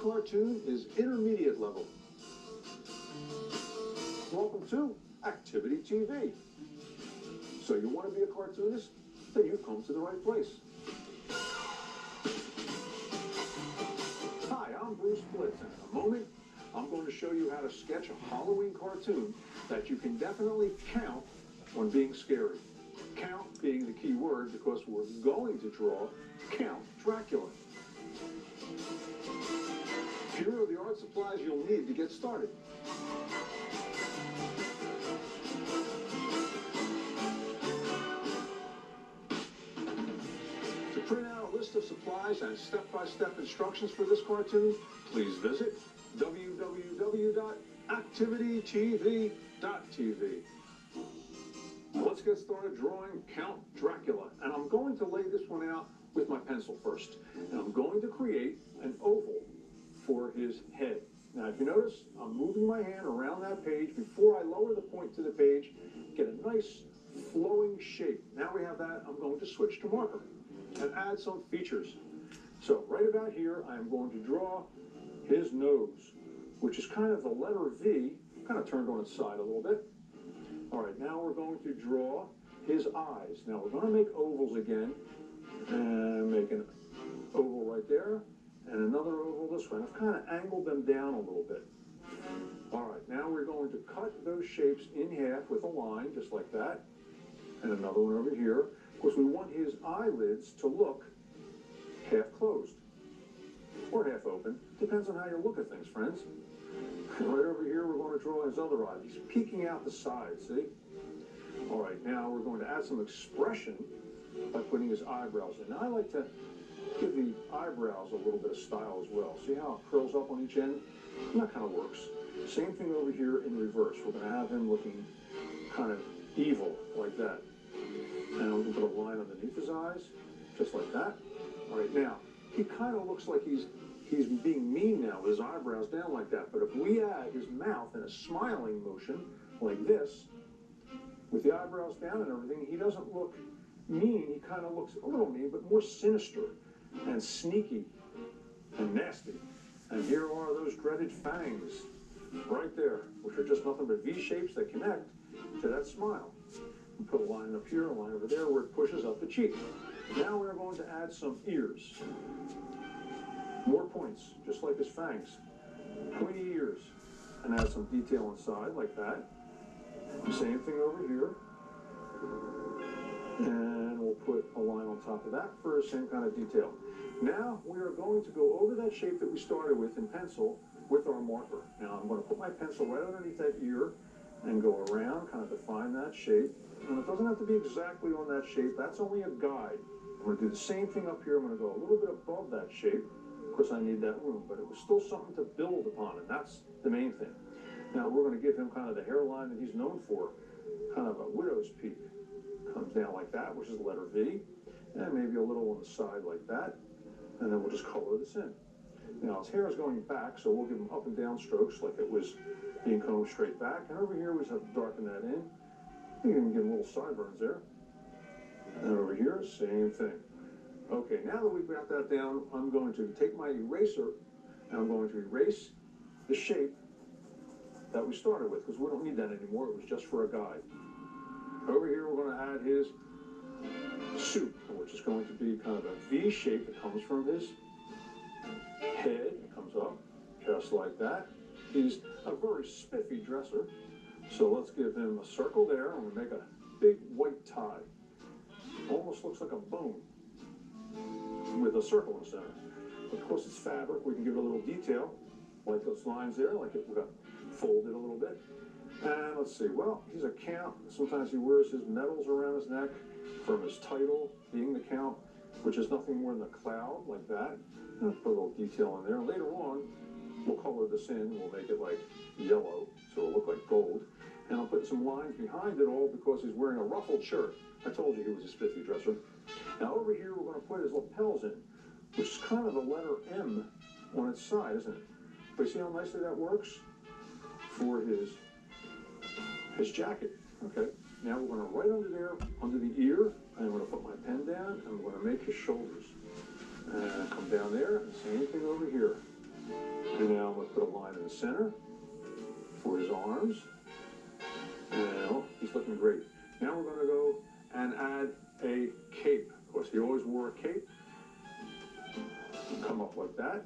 cartoon is intermediate level. Welcome to Activity TV. So you want to be a cartoonist? Then you've come to the right place. Hi, I'm Bruce Blitz, and in a moment, I'm going to show you how to sketch a Halloween cartoon that you can definitely count on being scary. Count being the key word because we're going to draw Count Dracula. Here are the art supplies you'll need to get started. To print out a list of supplies and step-by-step instructions for this cartoon, please visit www.activitytv.tv. Let's get started drawing Count Dracula, and I'm going to lay this one out with my pencil first, and I'm going to create an oval for his head. Now, if you notice, I'm moving my hand around that page before I lower the point to the page, get a nice flowing shape. Now we have that, I'm going to switch to marker and add some features. So right about here, I am going to draw his nose, which is kind of the letter V, kind of turned on its side a little bit. All right, now we're going to draw his eyes. Now we're going to make ovals again, and make an oval right there, and another oval this way. I've kind of angled them down a little bit. All right, now we're going to cut those shapes in half with a line, just like that, and another one over here. Of course, we want his eyelids to look half closed, or half open. Depends on how you look at things, friends. Right over here, we're going to draw his other eye. He's peeking out the side, see? All right, now we're going to add some expression by putting his eyebrows in. Now, I like to give the eyebrows a little bit of style as well. See how it curls up on each end? And that kind of works. Same thing over here in reverse. We're going to have him looking kind of evil, like that. And we're going to put a line underneath his eyes, just like that. All right, now, he kind of looks like he's being mean now with his eyebrows down like that. But if we add his mouth in a smiling motion, like this, with the eyebrows down and everything, he doesn't look mean. He kind of looks a little mean, but more sinister and sneaky and nasty. And here are those dreaded fangs right there, which are just nothing but V shapes that connect to that smile. We put a line up here, a line over there where it pushes up the cheek. Now we're going to add some ears. More points, just like his fangs. Pointy ears. And add some detail inside, like that. Same thing over here. And we'll put a line on top of that for the same kind of detail. Now we are going to go over that shape that we started with in pencil with our marker. Now I'm going to put my pencil right underneath that ear and go around, kind of define that shape. And it doesn't have to be exactly on that shape. That's only a guide. I'm going to do the same thing up here. I'm going to go a little bit above that shape. Of course, I need that room, but it was still something to build upon, and that's the main thing. Now we're going to give him kind of the hairline that he's known for, kind of a widow's peak. Comes down like that, which is the letter V, and maybe a little on the side like that, and then we'll just color this in. Now his hair is going back, so we'll give him up and down strokes like it was being combed straight back, and over here we just have to darken that in. You can give him little sideburns there. And over here, same thing. Okay, now that we've got that down, I'm going to take my eraser, and I'm going to erase the shape that we started with, because we don't need that anymore. It was just for a guide. Over here, we're going to add his suit, which is going to be kind of a V shape that comes from his head. It comes up just like that. He's a very spiffy dresser. So let's give him a circle there, and we'll make a big white tie. Almost looks like a bone with a circle in the center. Of course, it's fabric. We can give it a little detail, like those lines there, like it got folded a little bit. And let's see, well, he's a count. Sometimes he wears his medals around his neck from his title, being the count, which is nothing more than a cloud, like that. And put a little detail in there. Later on, we'll color this in. We'll make it like yellow, so it'll look like gold. And I'll put some lines behind it all because he's wearing a ruffled shirt. I told you he was a spiffy dresser. Now over here, we're going to put his lapels in, which is kind of the letter M on its side, isn't it? But you see how nicely that works for his jacket, okay? Now we're going to right under there, under the ear, and I'm going to put my pen down, and I'm going to make his shoulders. And come down there, and same thing over here. And now I'm going to put a line in the center for his arms. And oh, he's looking great. Now we're going to go and add a cape. Of course, he always wore a cape. Come up like that.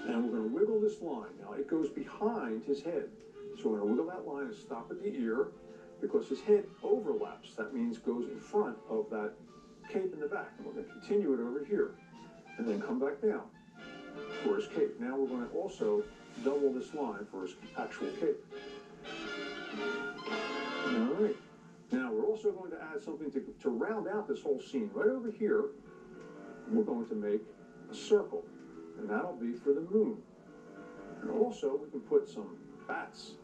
And we're going to wiggle this line. Now it goes behind his head. So we're going to wiggle that line and stop at the ear because his head overlaps. That means goes in front of that cape in the back. And we're going to continue it over here and then come back down for his cape. Now we're going to also double this line for his actual cape. All right. Now we're also going to add something to round out this whole scene. Right over here, we're going to make a circle, and that'll be for the moon. And also we can put some bats,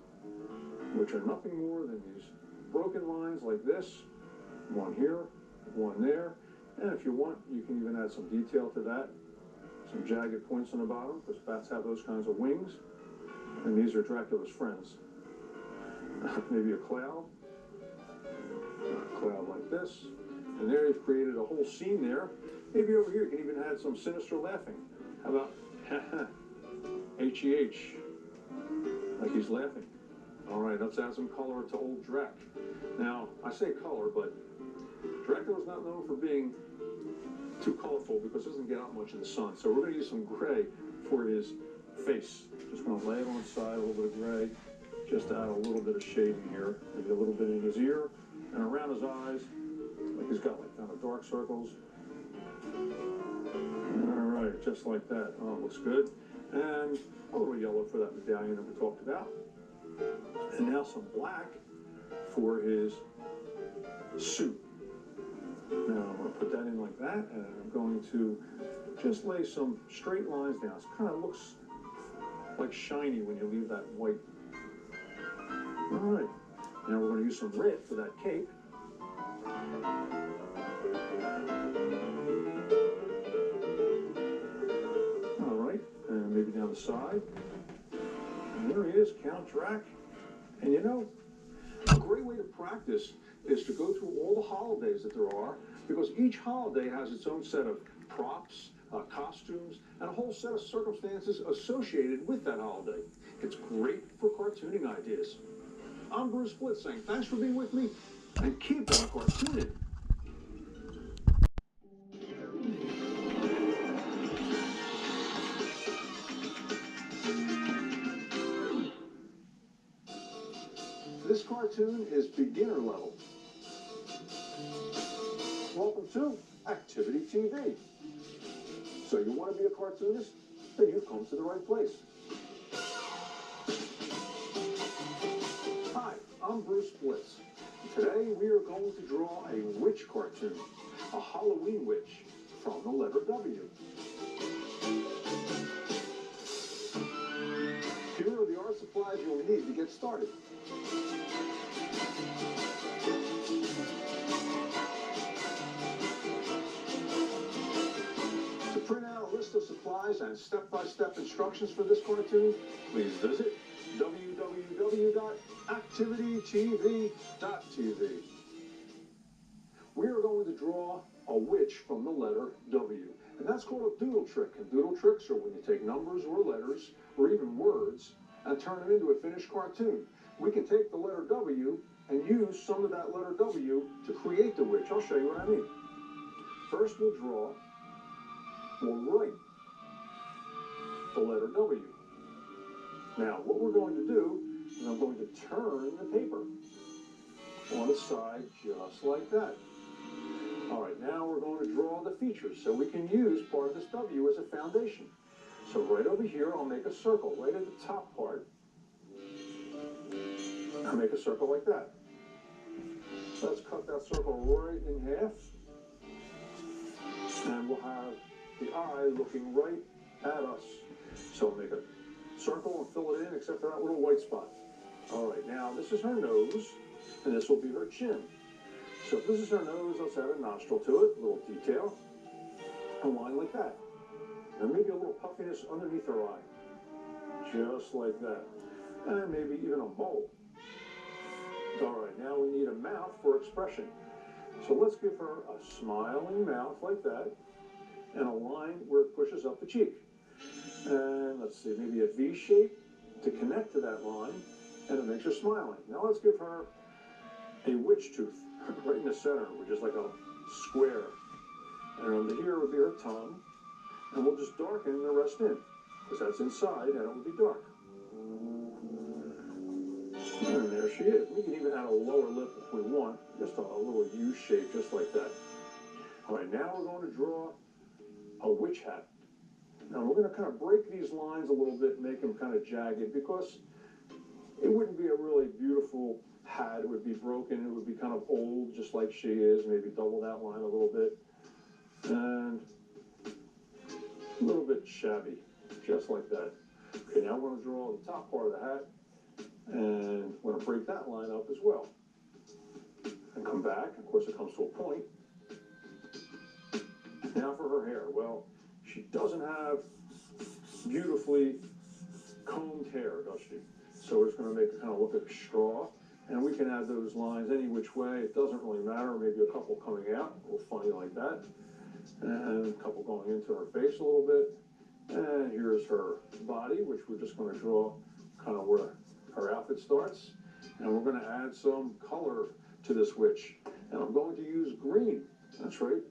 which are nothing more than these broken lines like this. One here, one there. And if you want, you can even add some detail to that. Some jagged points on the bottom, because bats have those kinds of wings. And these are Dracula's friends. Maybe a cloud like this. And there you've created a whole scene there. Maybe over here you can even add some sinister laughing. How about H-E-H, like he's laughing. All right, let's add some color to old Drac. Now, I say color, but Dracula's not known for being too colorful because it doesn't get out much in the sun. So we're going to use some gray for his face. Just going to lay it on the side, a little bit of gray, just to add a little bit of shading here. Maybe a little bit in his ear and around his eyes, like he's got like kind of dark circles. All right, just like that. Oh, it looks good. And a little yellow for that medallion that we talked about. And now some black for his suit. Now I'm going to put that in like that, and I'm going to just lay some straight lines down. It kind of looks like shiny when you leave that white. All right. Now we're going to use some red for that cape. All right, and maybe down the side. And there he is, Count Drac. And you know, a great way to practice is to go through all the holidays that there are, because each holiday has its own set of props, costumes, and a whole set of circumstances associated with that holiday. It's great for cartooning ideas. I'm Bruce Blitz saying thanks for being with me, and keep on cartooning. This cartoon is beginner level. Welcome to Activity TV. So you want to be a cartoonist? Then you've come to the right place. Hi, I'm Bruce Blitz. Today we are going to draw a witch cartoon, a Halloween witch from the letter W. Here are the art supplies you'll need to get started. To print out a list of supplies and step-by-step instructions for this cartoon, please visit www.activitytv.tv. We are going to draw a witch from the letter W, and that's called a doodle trick. And doodle tricks are when you take numbers or letters or even words and turn them into a finished cartoon. We can take the letter W and use some of that letter W to create the witch. I'll show you what I mean. First we'll write the letter W. Now what we're going to do is I'm going to turn the paper on its side just like that. All right, now we're going to draw the features so we can use part of this W as a foundation. So right over here, I'll make a circle right at the top part. I'll make a circle like that. Let's cut that circle right in half. And we'll have the eye looking right at us. So make a circle and fill it in except for that little white spot. All right, now this is her nose, and this will be her chin. So if this is her nose, let's add a nostril to it, a little detail. A line like that. And maybe a little puffiness underneath her eye. Just like that. And maybe even a mole. All right, now we need a mouth for expression. So let's give her a smiling mouth like that, and a line where it pushes up the cheek. And let's see, maybe a V shape to connect to that line, and it makes her smiling. Now let's give her a witch tooth right in the center, which is like a square. And under here would be her tongue, and we'll just darken the rest in, because that's inside, and it will be dark. And there she is. We can even add a lower lip if we want, just a little U shape, just like that. All right, now we're going to draw a witch hat. Now we're going to kind of break these lines a little bit, make them kind of jagged, because it wouldn't be a really beautiful hat. It would be broken. It would be kind of old, just like she is. Maybe double that line a little bit. And a little bit shabby, just like that. Okay, now we're going to draw the top part of the hat. And we're going to break that line up as well. And come back. Of course, it comes to a point. Now for her hair. Well, she doesn't have beautifully combed hair, does she? So we're just going to make it kind of look like a straw. And we can add those lines any which way. It doesn't really matter. Maybe a couple coming out, a little funny like that. And a couple going into her face a little bit. And here's her body, which we're just going to draw kind of where her outfit starts. And we're going to add some color to this witch. And I'm going to use green. That's right.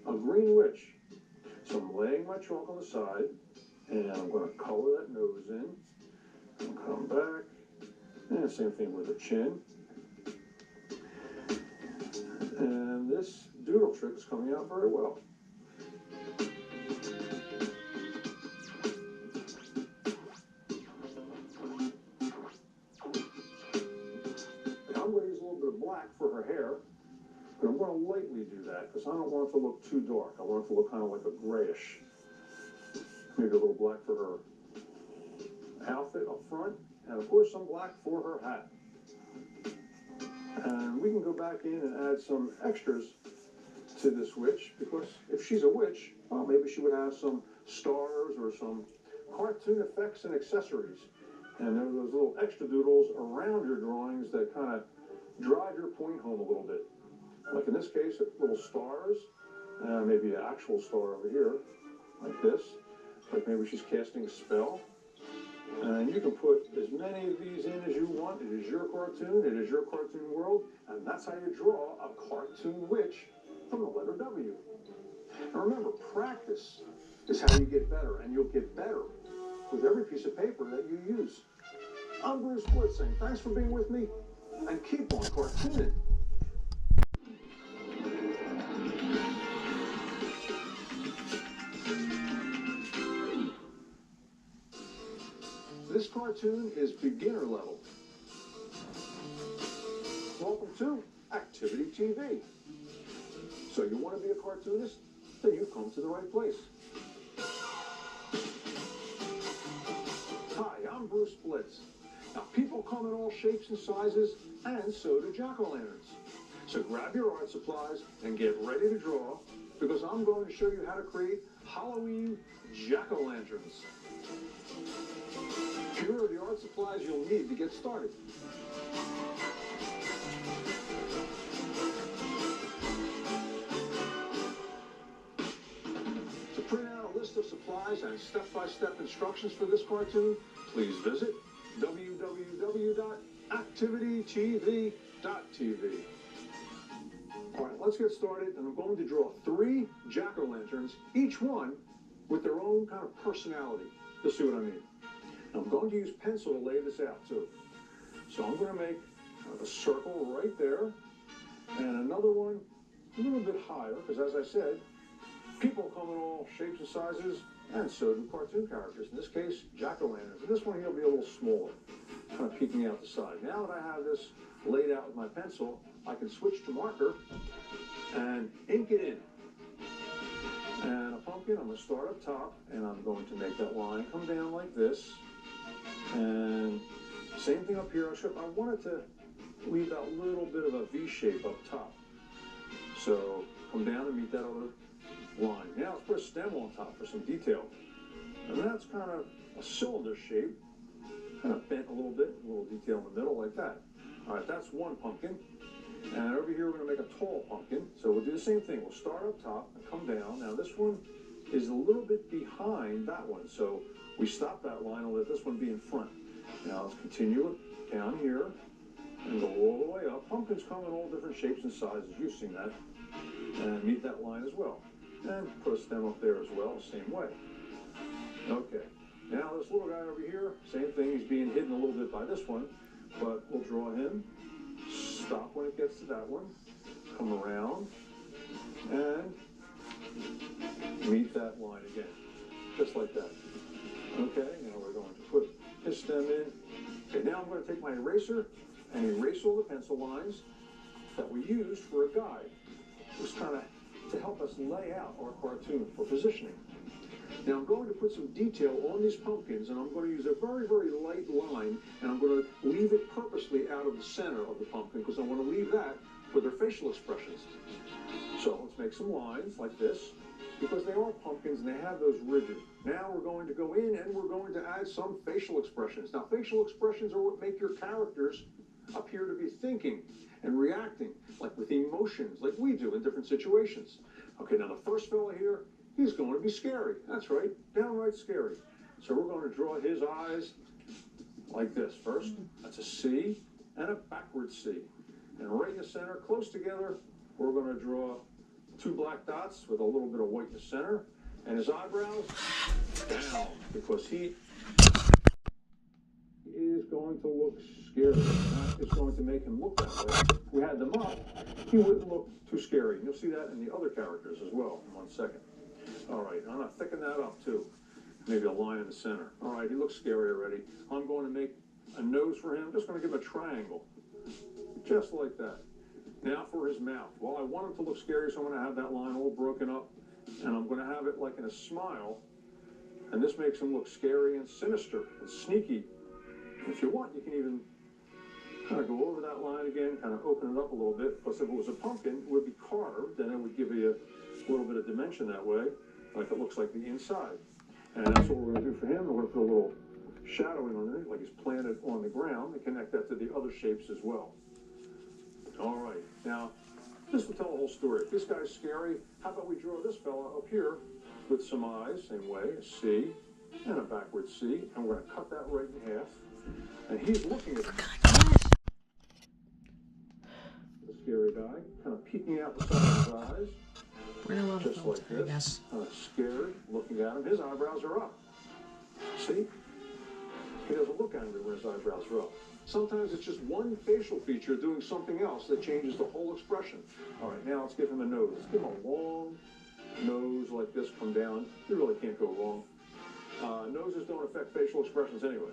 A green witch. So I'm laying my chalk on the side, and I'm going to color that nose in. And come back. And same thing with the chin. And this doodle trick is coming out very well. I'm going to use a little bit of black for her hair, but I'm going to lightly do that because I don't want it to look too dark. I want it to look kind of like a grayish. Maybe a little black for her outfit up front, and of course some black for her hat. And we can go back in and add some extras to this witch, because if she's a witch, well, maybe she would have some stars or some cartoon effects and accessories. And there are those little extra doodles around your drawings that kind of drive your point home a little bit. Like in this case, little stars, maybe an actual star over here, like this. Like maybe she's casting a spell. And you can put as many of these in as you want. It is your cartoon. It is your cartoon world. And that's how you draw a cartoon witch from the letter W. And remember, practice is how you get better. And you'll get better with every piece of paper that you use. I'm Bruce Blitz saying thanks for being with me. And keep on cartooning. This cartoon is beginner level. Welcome to Activity TV. So you want to be a cartoonist? Then you've come to the right place. Hi, I'm Bruce Blitz. Now, people come in all shapes and sizes, and so do jack-o'-lanterns. So grab your art supplies and get ready to draw, because I'm going to show you how to create Halloween jack-o'-lanterns. Here are the art supplies you'll need to get started. To print out a list of supplies and step-by-step instructions for this cartoon, please visit www.activitytv.tv. All right, let's get started, and I'm going to draw 3 jack-o'-lanterns, each one with their own kind of personality. You'll see what I mean. I'm going to use pencil to lay this out too. So I'm going to make a circle right there, and another one a little bit higher, because as I said, people come in all shapes and sizes, and so do cartoon characters. In this case, jack-o'-lanterns. And this one here will be a little smaller, kind of peeking out the side. Now that I have this laid out with my pencil, I can switch to marker and ink it in. And a pumpkin, I'm going to start up top, and I'm going to make that line come down like this. And same thing up here. I wanted to leave that little bit of a V shape up top. So come down and meet that other line. Now let's put a stem on top for some detail. And that's kind of a cylinder shape, kind of bent a little bit, a little detail in the middle like that. All right, that's one pumpkin. And over here we're going to make a tall pumpkin. So we'll do the same thing. We'll start up top and come down. Now this one is a little bit behind that one. So we stop that line and let this one be in front. Now let's continue it down here and go all the way up. Pumpkins come in all different shapes and sizes. You've seen that. And meet that line as well. And put a stem up there as well, same way. Okay. Now this little guy over here, same thing. He's being hidden a little bit by this one. But we'll draw him. Stop when it gets to that one. Come around. And meet that line again. Just like that. Okay, now we're going to put his stem in. Okay, now I'm going to take my eraser and erase all the pencil lines that we used for a guide. Just kind of to help us lay out our cartoon for positioning. Now I'm going to put some detail on these pumpkins, and I'm going to use a very, very light line, and I'm going to leave it purposely out of the center of the pumpkin because I want to leave that for their facial expressions. So let's make some lines like this, because they are pumpkins and they have those rigid. Now we're going to go in and we're going to add some facial expressions. Now facial expressions are what make your characters appear to be thinking and reacting, like with emotions, like we do in different situations. Okay, now the first fella here, he's going to be scary. That's right, downright scary. So we're going to draw his eyes like this first. That's a C and a backward C. And right in the center, close together, we're going to draw two black dots with a little bit of white in the center. And his eyebrows down, because he is going to look scary. That is going to make him look that way. If we had them up, he wouldn't look too scary. And you'll see that in the other characters as well in 1 second. All right, I'm going to thicken that up too. Maybe a line in the center. All right, he looks scary already. I'm going to make a nose for him. I'm just going to give him a triangle. Just like that. Now for his mouth. Well, I want him to look scary, so I'm going to have that line all broken up. And I'm going to have it like in a smile. And this makes him look scary and sinister and sneaky. And if you want, you can even kind of go over that line again, kind of open it up a little bit. Because if it was a pumpkin, it would be carved, and it would give you a little bit of dimension that way, like it looks like the inside. And that's what we're going to do for him. We're going to put a little shadowing underneath, like he's planted on the ground, and connect that to the other shapes as well. All right, now this will tell the whole story. If this guy's scary, how about we draw this fella up here with some eyes, same way, a C and a backward C, and we're going to cut that right in half. And he's looking at the scary guy, kind of peeking out the side of his eyes. We're gonna love just like this, I guess. Scared, looking at him. His eyebrows are up. See? He doesn't look angry when his eyebrows are up. Sometimes it's just one facial feature doing something else that changes the whole expression. All right, now let's give him a nose. Let's give him a long nose like this, come down. You really can't go wrong. Noses don't affect facial expressions anyway.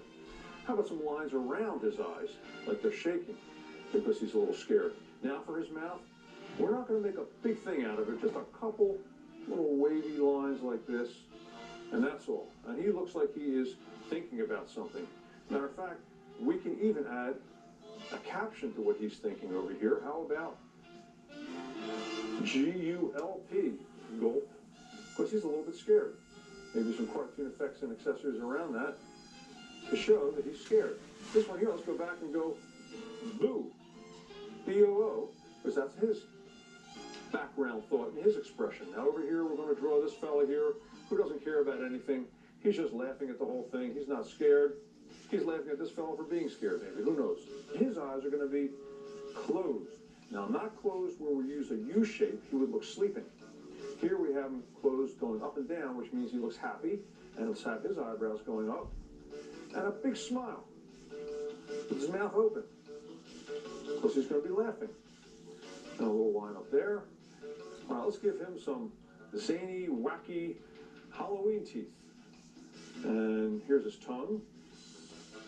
How about some lines around his eyes, like they're shaking, because he's a little scared. Now for his mouth, we're not going to make a big thing out of it, just a couple little wavy lines like this, and that's all. And he looks like he is thinking about something. Matter of fact, we can even add a caption to what he's thinking over here. How about G-U-L-P, gulp, because he's a little bit scared. Maybe some cartoon effects and accessories around that to show that he's scared. This one here, let's go back and go boo, B-O-O, because that's his background thought and his expression. Now over here, we're going to draw this fella here who doesn't care about anything. He's just laughing at the whole thing. He's not scared. He's laughing at this fella for being scared, maybe. Who knows? His eyes are going to be closed. Now, not closed where we use a U shape. He would look sleeping. Here we have him closed going up and down, which means he looks happy. And let's have his eyebrows going up. And a big smile with his mouth open, because he's going to be laughing. And a little line up there. All right, let's give him some zany, wacky Halloween teeth. And here's his tongue.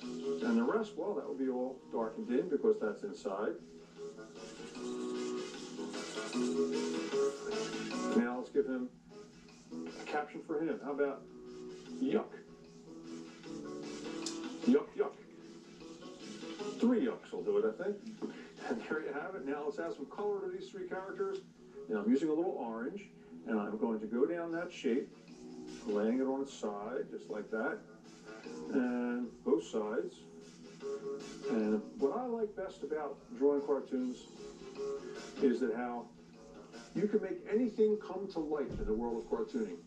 And the rest, well, that will be all darkened in because that's inside. Now let's give him a caption for him. How about yuck? Yuck, yuck. 3 yucks will do it, I think. And there you have it. Now let's add some color to these 3 characters. Now I'm using a little orange, and I'm going to go down that shape, laying it on its side, just like that, and both sides. And what I like best about drawing cartoons is that how you can make anything come to life in the world of cartooning.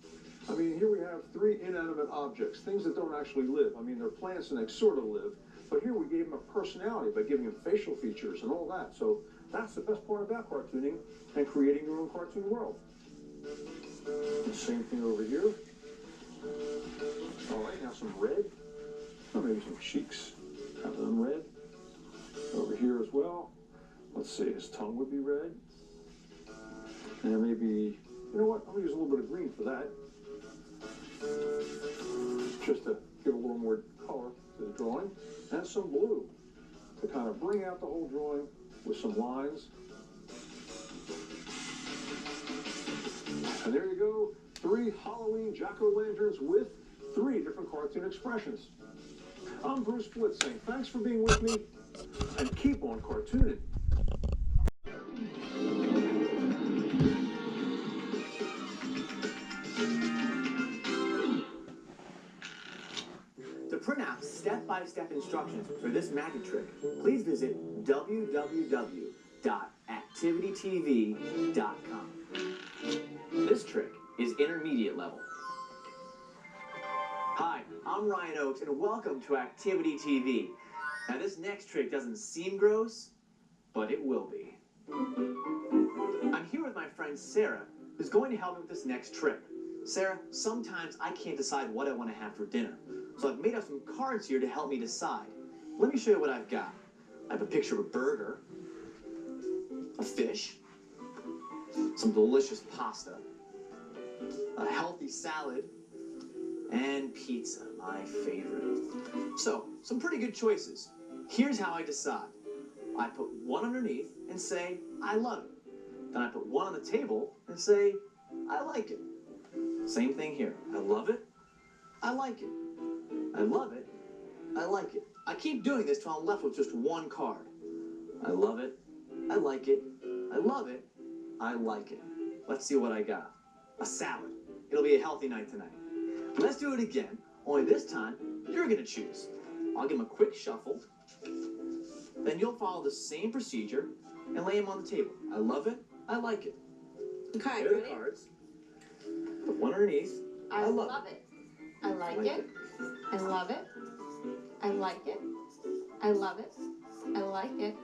I mean, here we have three inanimate objects, things that don't actually live. I mean, they're plants and they sort of live, but here we gave them a personality by giving them facial features and all that. So that's the best part about cartooning and creating your own cartoon world. The same thing over here. All right, now some red. Or maybe some cheeks. Have them red. Over here as well. Let's see, his tongue would be red. And maybe, you know what? I'm gonna use a little bit of green for that. Just to give a little more color to the drawing. And some blue to kind of bring out the whole drawing with some lines. And there you go, 3 Halloween jack-o'-lanterns with 3 different cartoon expressions. I'm Bruce Blitz saying thanks for being with me, and keep on cartooning. To print out step-by-step instructions for this magic trick, please visit www.activitytv.com. This trick is intermediate level. Hi, I'm Ryan Oakes, and welcome to Activity TV. Now, this next trick doesn't seem gross, but it will be. I'm here with my friend Sarah, who's going to help me with this next trick. Sarah, sometimes I can't decide what I want to have for dinner, so I've made up some cards here to help me decide. Let me show you what I've got. I have a picture of a burger, a fish, some delicious pasta, a healthy salad, and pizza, my favorite. So, some pretty good choices. Here's how I decide. I put one underneath and say, I love it. Then I put one on the table and say, I like it. Same thing here. I love it. I like it. I love it. I like it. I keep doing this till I'm left with just one card. I love it. I like it. I love it. I like it. Let's see what I got. A salad. It'll be a healthy night tonight. Let's do it again, only this time, you're going to choose. I'll give him a quick shuffle. Then you'll follow the same procedure and lay them on the table. I love it. I like it. Okay, there are the cards. Put one underneath. I love it. I like it. I love it. I like it. I love it. I like it.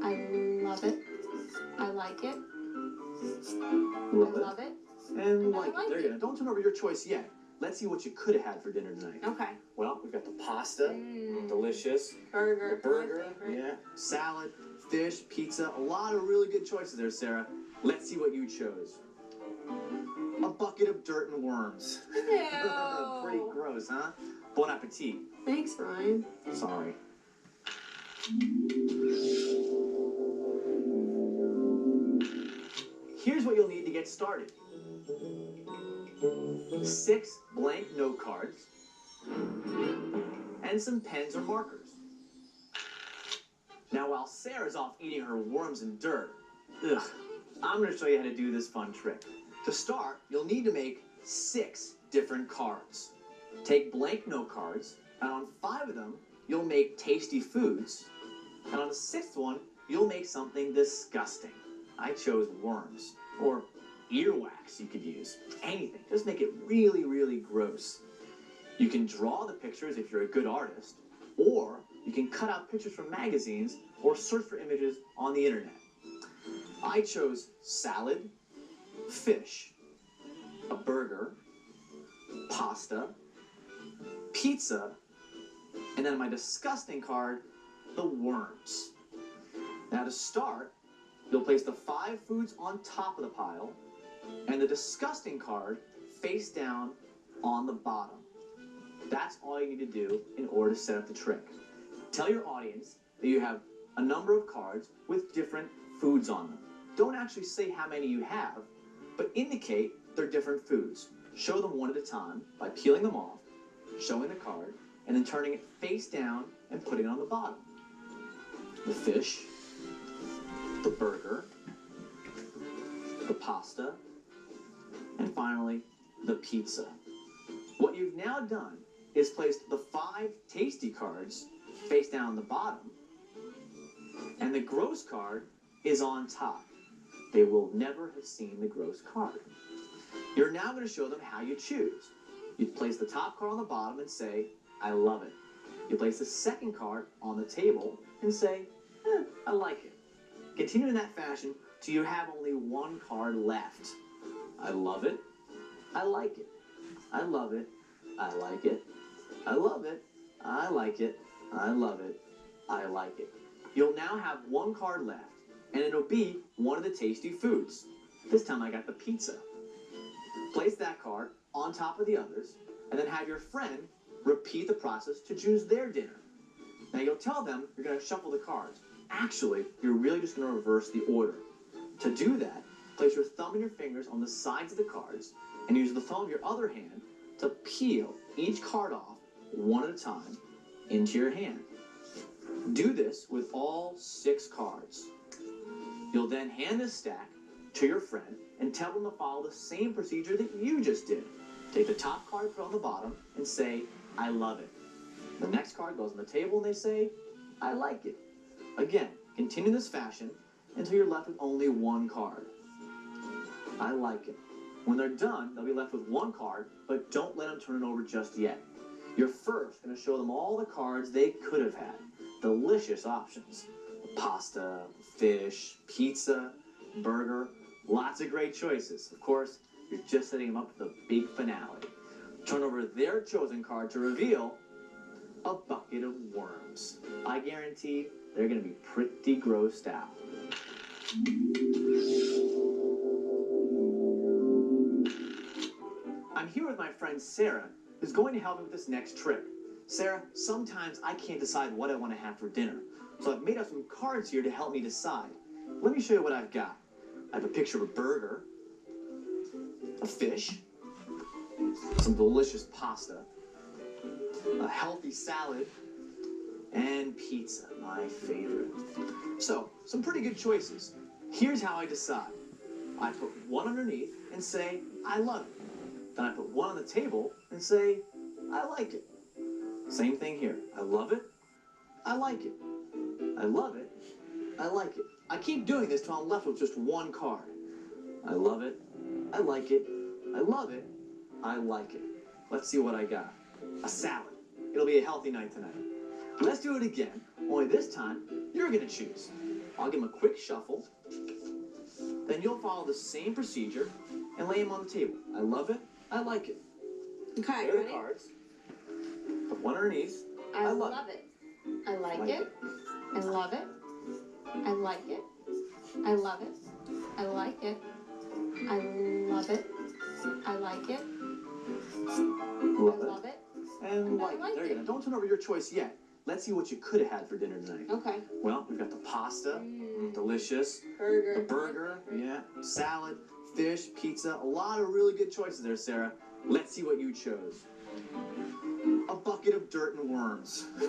I love it. I like it. Love I love it. And I like like it. There it. you go. Don't turn over your choice yet. Let's see what you could have had for dinner tonight. Okay. Well, we've got the pasta. Delicious. Burger. The burger. My favorite. Yeah. Salad, fish, pizza. A lot of really good choices there, Sarah. Let's see what you chose. A bucket of dirt and worms. Ew. Pretty gross, huh? Bon appetit. Thanks, Ryan. Sorry. Here's what you'll need to get started. 6 blank note cards and some pens or markers. Now, while Sarah's off eating her worms and dirt, I'm going to show you how to do this fun trick. To start, you'll need to make 6 different cards. Take blank note cards, and on 5 of them, you'll make tasty foods, and on the 6th one, you'll make something disgusting. I chose worms, or earwax you could use. Anything. Just make it really, really gross. You can draw the pictures if you're a good artist, or you can cut out pictures from magazines or search for images on the internet. I chose salad, fish, a burger, pasta, pizza, and then my disgusting card, the worms. Now to start, you'll place the 5 foods on top of the pile and the disgusting card face down on the bottom. That's all you need to do in order to set up the trick. Tell your audience that you have a number of cards with different foods on them. Don't actually say how many you have, but indicate they're different foods. Show them one at a time by peeling them off, showing the card, and then turning it face down and putting it on the bottom. The fish, the burger, the pasta, and finally, the pizza. What you've now done is placed the 5 tasty cards face down on the bottom, and the gross card is on top. They will never have seen the gross card. You're now going to show them how you choose. You place the top card on the bottom and say, I love it. You place the second card on the table and say, I like it. Continue in that fashion till you have only one card left. I love it. I like it. I love it. I like it. I love it. I like it. I love it. I like it. You'll now have one card left, and it'll be one of the tasty foods. This time I got the pizza. Place that card on top of the others, and then have your friend repeat the process to choose their dinner. Now you'll tell them you're going to shuffle the cards. Actually, you're really just going to reverse the order. To do that, place your thumb and your fingers on the sides of the cards, and use the thumb of your other hand to peel each card off one at a time into your hand. Do this with all 6 cards. You'll then hand this stack to your friend and tell them to follow the same procedure that you just did. Take the top card, put it on the bottom, and say, I love it. The next card goes on the table and they say, I like it. Again, continue this fashion until you're left with only one card. I like it. When they're done, they'll be left with one card, but don't let them turn it over just yet. You're first going to show them all the cards they could have had. Delicious options. Pasta, fish, pizza, burger, lots of great choices. Of course, you're just setting them up for the big finale. Turn over their chosen card to reveal a bucket of worms. I guarantee they're going to be pretty grossed out. I'm here with my friend Sarah, who's going to help me with this next trick. Sarah, sometimes I can't decide what I want to have for dinner, so I've made up some cards here to help me decide. Let me show you what I've got. I have a picture of a burger, a fish, some delicious pasta, a healthy salad, and pizza, my favorite. So, some pretty good choices. Here's how I decide. I put one underneath and say, I love it. Then I put one on the table and say, I like it. Same thing here. I love it. I like it. I love it. I like it. I keep doing this till I'm left with just one card. I love it. I like it. I love it. I like it. Let's see what I got. A salad. It'll be a healthy night tonight. Let's do it again, only this time, you're going to choose. I'll give him a quick shuffle. Then you'll follow the same procedure and lay them on the table. I love it. I like it. Okay, There are the ready? cards. Put one underneath. I love it. I like it. I love it. I like it. I love it. I like it. I love it. I like it. Love I love it. And I like like it. There you it. go. Don't turn over your choice yet. Let's see what you could have had for dinner tonight. Okay. Well, we've got the pasta, delicious. Burger. The burger, yeah. Salad, fish, pizza. A lot of really good choices there, Sarah. Let's see what you chose. A bucket of dirt and worms. Ew.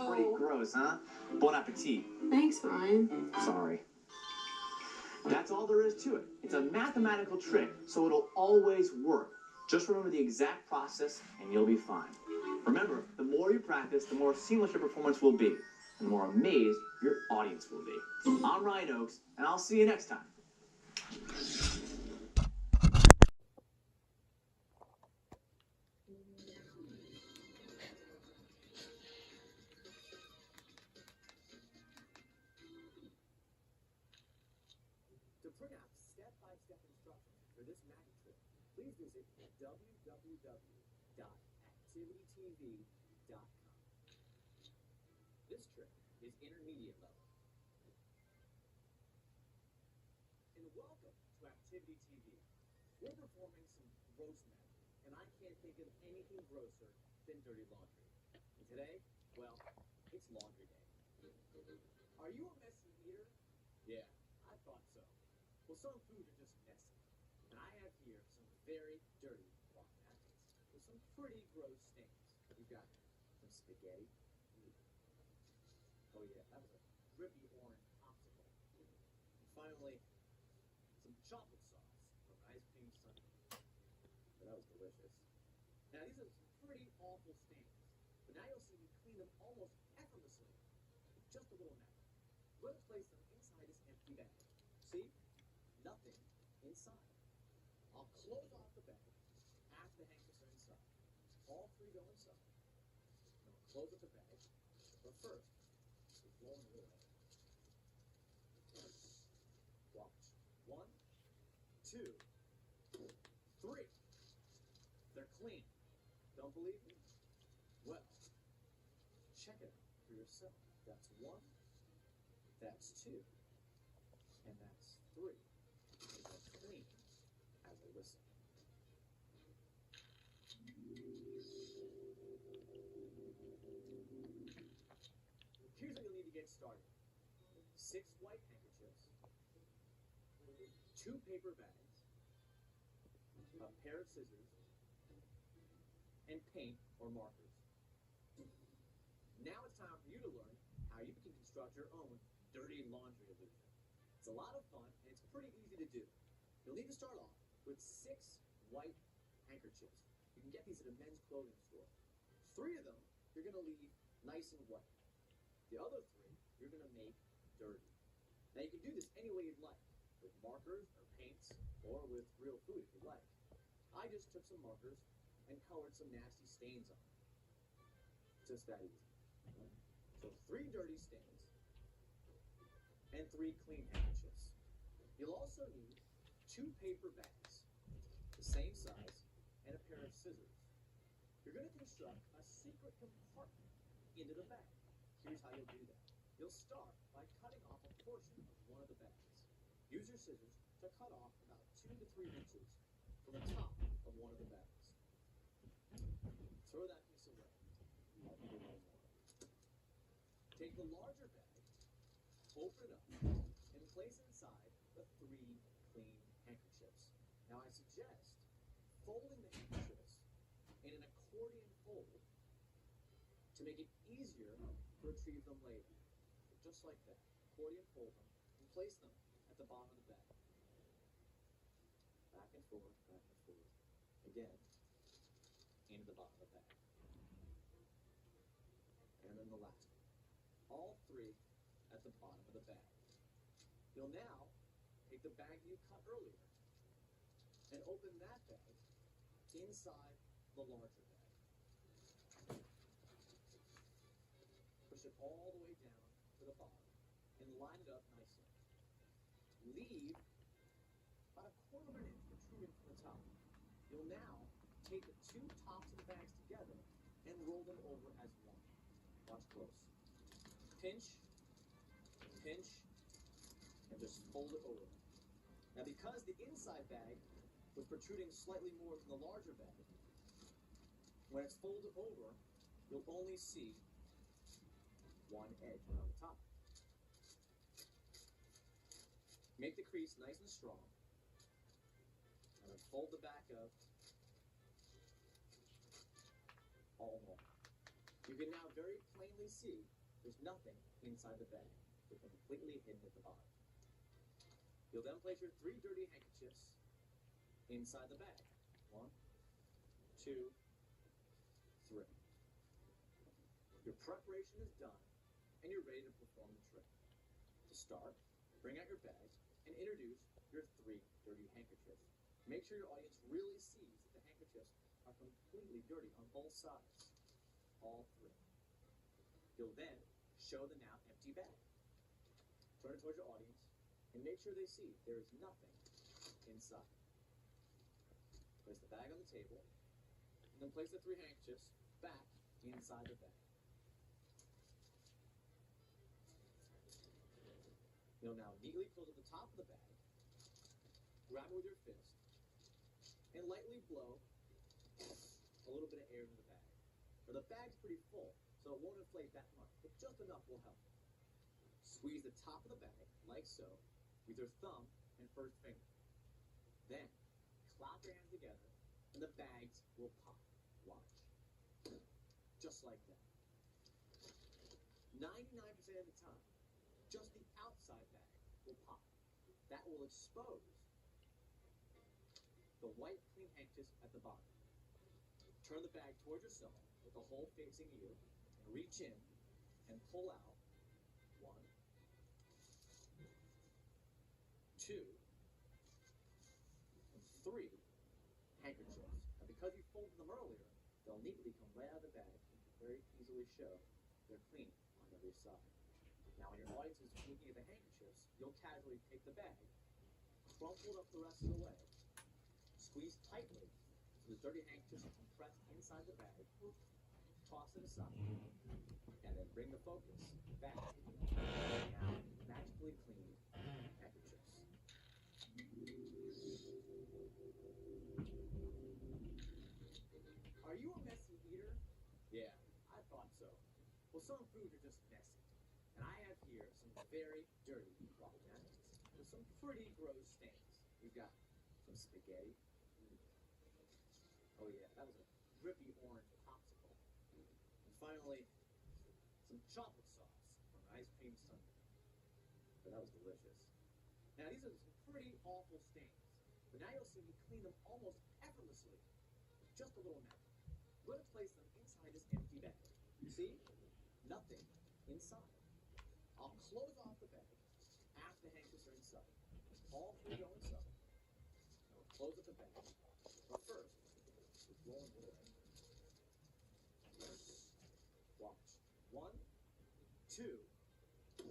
Pretty gross, huh? Bon appetit. Thanks, Ryan. Sorry. That's all there is to it. It's a mathematical trick, so it'll always work. Just remember the exact process, and you'll be fine. Remember, the more you practice, the more seamless your performance will be, and the more amazed your audience will be. I'm Ryan Oakes, and I'll see you next time. To print out step-by-step instructions for this magic trick, please visit www.activitytv.com. This trick is intermediate level. And welcome to Activity TV. We're performing some gross magic, and I can't think of anything grosser than dirty laundry. And today, well, it's laundry day. Are you a messy eater? Yeah, I thought so. Well, some foods are just messy. And I have here some very dirty cloth napkins with some pretty gross stains. We've got some spaghetti. Oh yeah, that was a drippy orange popsicle. And finally, some chocolate sauce from an ice cream sundae. But that was delicious. Now these are some pretty awful stains. But now you'll see me clean them almost effortlessly with just a little magic. Let's place them inside this empty bag. See? Nothing inside. I'll close off the bag after the handkerchiefs are inside. All three go inside. Now close up the bag, but first, we're blowing it away. Watch. 1, 2, 3. They're clean. Don't believe me? Well, check it out for yourself. That's 1, that's 2, and that's 3. They're clean as a whistle. Here's what you'll need to get started. 6 white handkerchiefs, 2 paper bags, a pair of scissors, and paint or markers. Now it's time for you to learn how you can construct your own dirty laundry illusion. It's a lot of fun and it's pretty easy to do. You'll need to start off with 6 white handkerchiefs. You can get these at a men's clothing store. 3 of them you're going to leave nice and white. The other 3 you're going to make dirty. Now you can do this any way you'd like, with markers or paints, or with real food if you like. I just took some markers and colored some nasty stains on them. Just that easy. So 3 dirty stains and 3 clean handkerchiefs. You'll also need 2 paper bags, the same size, and a pair of scissors. You're going to construct a secret compartment into the bag. Here's how you'll do that. You'll start by cutting off a portion of one of the bags. Use your scissors to cut off about 2 to 3 inches from the top of one of the bags. Throw that piece away. Take the larger bag, open it up, and place inside the 3 clean handkerchiefs. Now I suggest folding the handkerchiefs in an accordion fold to make it easier to retrieve them later. Just like that. Accordion fold them and place them at the bottom of the bag. Back and forth, back and forth. Again, into the bottom of the bag. And then the last one. All 3 at the bottom of the bag. You'll now take the bag you cut earlier and open that bag inside the larger bag. Push it all the way down to the bottom and line it up nicely. Leave about 1/4 inch protruding from the top. You'll now take the 2 tops of the bags together and roll them over as one. Watch close. Pinch, pinch, and just fold it over. Now because the inside bag was protruding slightly more than the larger bag, when it's folded over, you'll only see one edge on the top. Make the crease nice and strong, and then fold the back up all along. You can now very plainly see there's nothing inside the bag. It's completely hidden at the bottom. You'll then place your 3 dirty handkerchiefs inside the bag. 1, 2, 3. Your preparation is done, and you're ready to perform the trick. To start, bring out your bag and introduce your 3 dirty handkerchiefs. Make sure your audience really sees that the handkerchiefs are completely dirty on both sides. All 3. You'll then show the now empty bag. Turn it towards your audience and make sure they see there is nothing inside. Place the bag on the table, and then place the 3 handkerchiefs back inside the bag. You'll now neatly close up the top of the bag, grab it with your fist, and lightly blow a little bit of air into the bag. Now the bag's pretty full, so it won't inflate that much, but just enough will help. Squeeze the top of the bag, like so, with your thumb and first finger. Then, clap your hands together, and the bags will pop. Watch. Just like that. 99% of the time, just the outside bag will pop. That will expose the white clean handkerchiefs at the bottom. Turn the bag towards yourself with the hole facing you, and reach in and pull out 1, 2, and 3 because you folded them earlier, they'll neatly come right out of the bag and very easily show they're clean on every side. Now, when your audience is looking at the handkerchiefs, you'll casually take the bag, crumple it up the rest of the way, squeeze tightly so the dirty handkerchiefs are compressed inside the bag, toss it aside, and then bring the focus back to now magically clean handkerchiefs. Are you a messy eater? Yeah, I thought so. Well, some foods are just messy. And I have here some very dirty raw napkins with some pretty gross stains. We've got some spaghetti. Oh yeah, that was a drippy orange popsicle. And finally, some chocolate sauce from an ice cream sundae. But that was delicious. Now these are some pretty awful stains. But now you'll see me clean them almost effortlessly with just a little magic. I'm going to place them inside this empty bag. You see? Nothing inside. I'll close off the bag after the handkerchiefs are inside. All three go inside. I'll close up the bag. But first, with rolling wood. Watch. 1, 2, 3.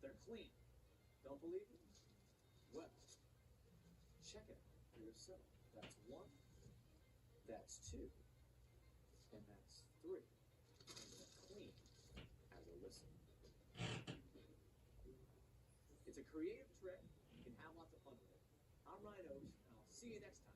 They're clean. Don't believe me? Well, check it out for yourself. That's 1, that's 2, and that's 3. And they're clean as a whistle. It's a creative trick. You can have lots of fun with it. I'm Ryan Oakes, and I'll see you next time.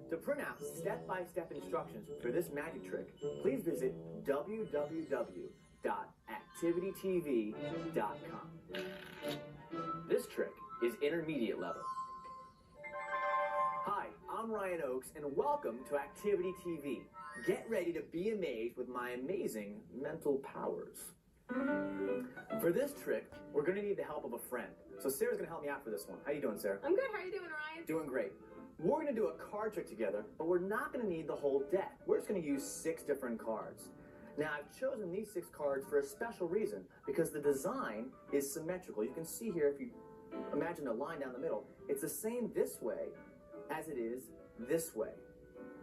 To print out step-by-step instructions for this magic trick, please visit www.activitytv.com. This trick is intermediate level. Hi, I'm Ryan Oakes, and welcome to Activity TV. Get ready to be amazed with my amazing mental powers. For this trick, we're going to need the help of a friend. So Sarah's going to help me out for this one. How you doing, Sarah? I'm good. How are you doing, Ryan? Doing great. We're going to do a card trick together, but we're not going to need the whole deck. We're just going to use 6 different cards. Now, I've chosen these 6 cards for a special reason, because the design is symmetrical. You can see here, if you imagine a line down the middle, it's the same this way as it is this way.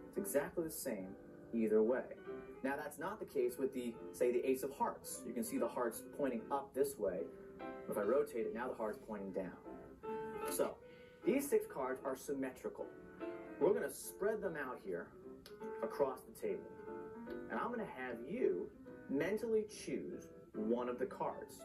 It's exactly the same either way. Now, that's not the case with the, say, the Ace of Hearts. You can see the hearts pointing up this way. If I rotate it, now the heart's pointing down. So, these 6 cards are symmetrical. We're going to spread them out here across the table. And I'm going to have you mentally choose one of the cards.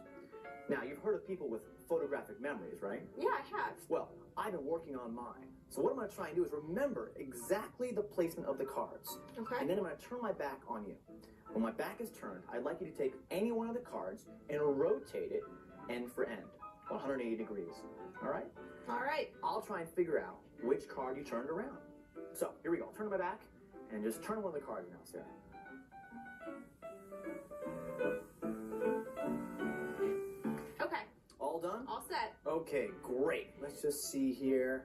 Now, you've heard of people with photographic memories, right? Yeah, I have. Well, I've been working on mine. So what I'm going to try and do is remember exactly the placement of the cards. Okay. And then I'm going to turn my back on you. When my back is turned, I'd like you to take any one of the cards and rotate it end for end, 180 degrees. All right? All right. I'll try and figure out which card you turned around. So, here we go. I'll turn my back and just turn one of the cards now, Sarah. Okay. All done? All set. Okay, great. Let's just see here.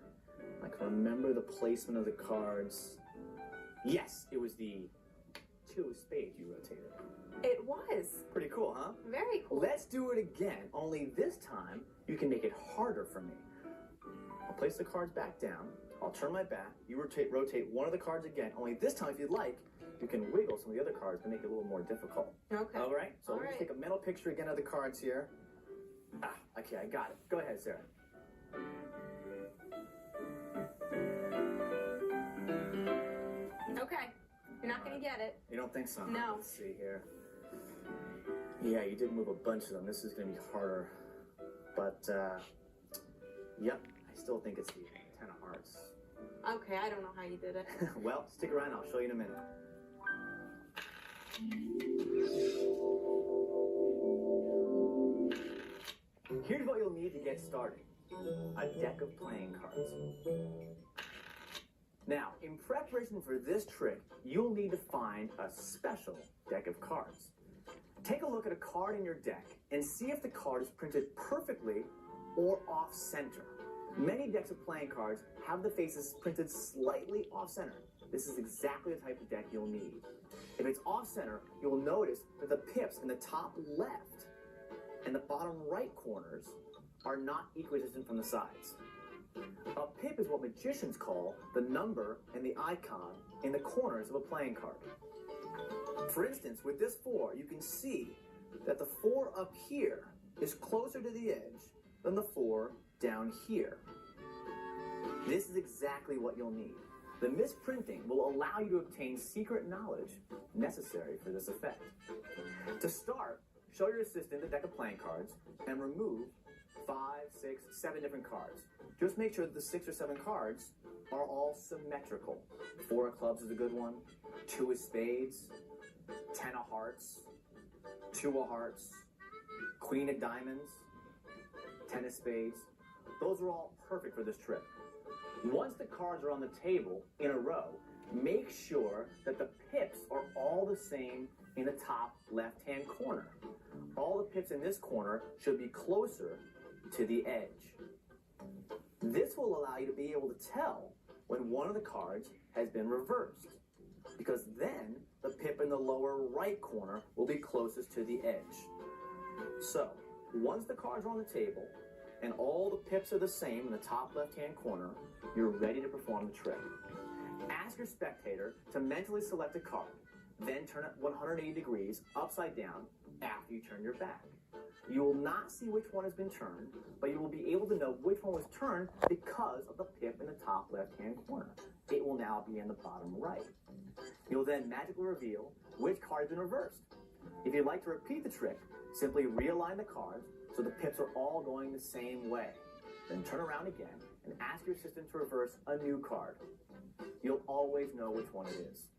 I can remember the placement of the cards. Yes, it was the 2 of spades you rotated. It was. Pretty cool, huh? Very cool. Let's do it again, only this time you can make it harder for me. I'll place the cards back down. I'll turn my back. You rotate one of the cards again, only this time, if you'd like, you can wiggle some of the other cards to make it a little more difficult. Okay. All right? So All let's right. take a mental picture again of the cards here. Okay, I got it. Go ahead, Sarah. Okay. You're not going to get it. You don't think so? No. Let's see here. Yeah, you did move a bunch of them. This is going to be harder. But, yep, I still think it's the 10 of hearts. Okay, I don't know how you did it. Well, stick around. I'll show you in a minute. Here's what you'll need to get started. A deck of playing cards. Now, in preparation for this trick, you'll need to find a special deck of cards. Take a look at a card in your deck and see if the card is printed perfectly or off-center. Many decks of playing cards have the faces printed slightly off-center. this is exactly the type of deck you'll need. If it's off-center, you'll notice that the pips in the top left and the bottom right corners are not equidistant from the sides. A pip is what magicians call the number and the icon in the corners of a playing card. For instance, with this 4, you can see that the 4 up here is closer to the edge than the 4 down here. This is exactly what you'll need. The misprinting will allow you to obtain secret knowledge necessary for this effect. To start, show your assistant the deck of playing cards and remove 5, 6, 7 different cards. Just make sure that the 6 or 7 cards are all symmetrical. 4 of clubs is a good one, 2 of spades, 10 of hearts, 2 of hearts, queen of diamonds, 10 of spades. Those are all perfect for this trick. Once the cards are on the table in a row, make sure that the pips are all the same in the top left-hand corner. All the pips in this corner should be closer to the edge. This will allow you to be able to tell when one of the cards has been reversed, because then the pip in the lower right corner will be closest to the edge. So, once the cards are on the table and all the pips are the same in the top left-hand corner, you're ready to perform the trick. Ask your spectator to mentally select a card, then turn it 180 degrees upside down after you turn your back. You will not see which one has been turned, but you will be able to know which one was turned because of the pip in the top left-hand corner. It will now be in the bottom right. You'll then magically reveal which card has been reversed. If you'd like to repeat the trick, simply realign the cards so the pips are all going the same way. Then turn around again and ask your assistant to reverse a new card. You'll always know which one it is.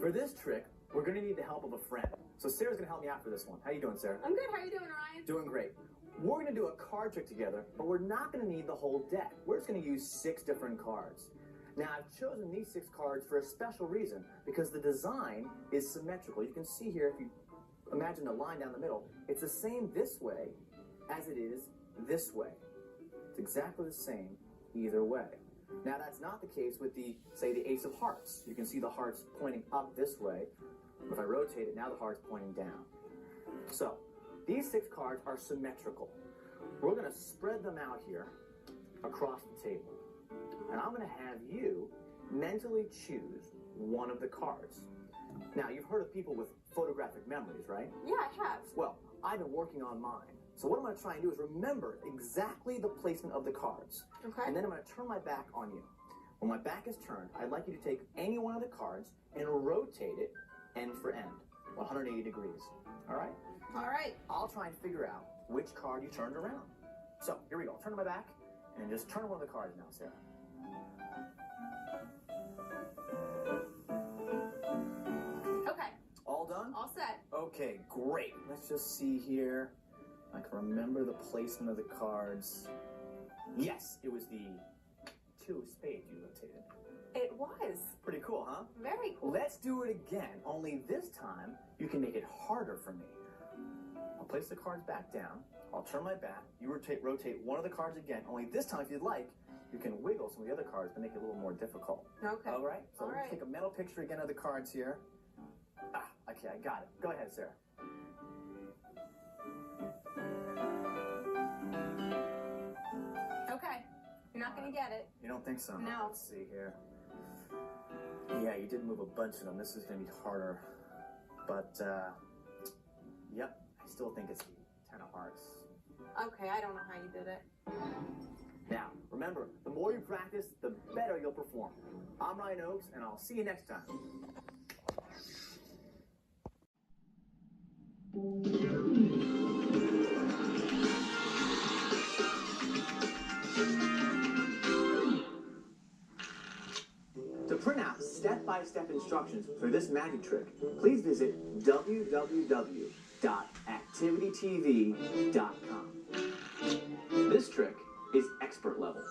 For this trick, we're going to need the help of a friend. So Sarah's going to help me out for this one. How you doing, Sarah? I'm good. How are you doing, Ryan? Doing great. We're going to do a card trick together, but we're not going to need the whole deck. We're just going to use 6 different cards. Now, I've chosen these 6 cards for a special reason, because the design is symmetrical. You can see here, if you imagine a line down the middle, it's the same this way as it is this way. It's exactly the same either way. Now, that's not the case with the, say, the Ace of Hearts. You can see the hearts pointing up this way. If I rotate it, now the heart's pointing down. So, these 6 cards are symmetrical. We're going to spread them out here across the table. And I'm going to have you mentally choose one of the cards. Now, you've heard of people with photographic memories, right? Yeah, I have. Well, I've been working on mine. So what I'm going to try and do is remember exactly the placement of the cards. Okay. And then I'm going to turn my back on you. When my back is turned, I'd like you to take any one of the cards and rotate it end for end, 180 degrees. All right? All right. I'll try and figure out which card you turned around. So, here we go. I'll turn to my back and just turn one of the cards now, Sarah. Okay. All done? All set. Okay, great. Let's just see here. I can remember the placement of the cards. Yes, it was the 2 of spades you rotated. It was. Pretty cool, huh? Very cool. Let's do it again, only this time you can make it harder for me. I'll place the cards back down. I'll turn my back. You rotate one of the cards again, only this time, if you'd like, you can wiggle some of the other cards to make it a little more difficult. Okay. All right? So All right. take a mental picture again of the cards here. Okay, I got it. Go ahead, Sarah. Okay. You're not going to get it. You don't think so? No. Let's see here. Yeah, you did move a bunch of them. This is going to be harder. But, yep, I still think it's the 10 of hearts. Okay, I don't know how you did it. Now, remember, the more you practice, the better you'll perform. I'm Ryan Oakes, and I'll see you next time. To print out step-by-step instructions for this magic trick, please visit www.activitytv.com. This trick is expert level.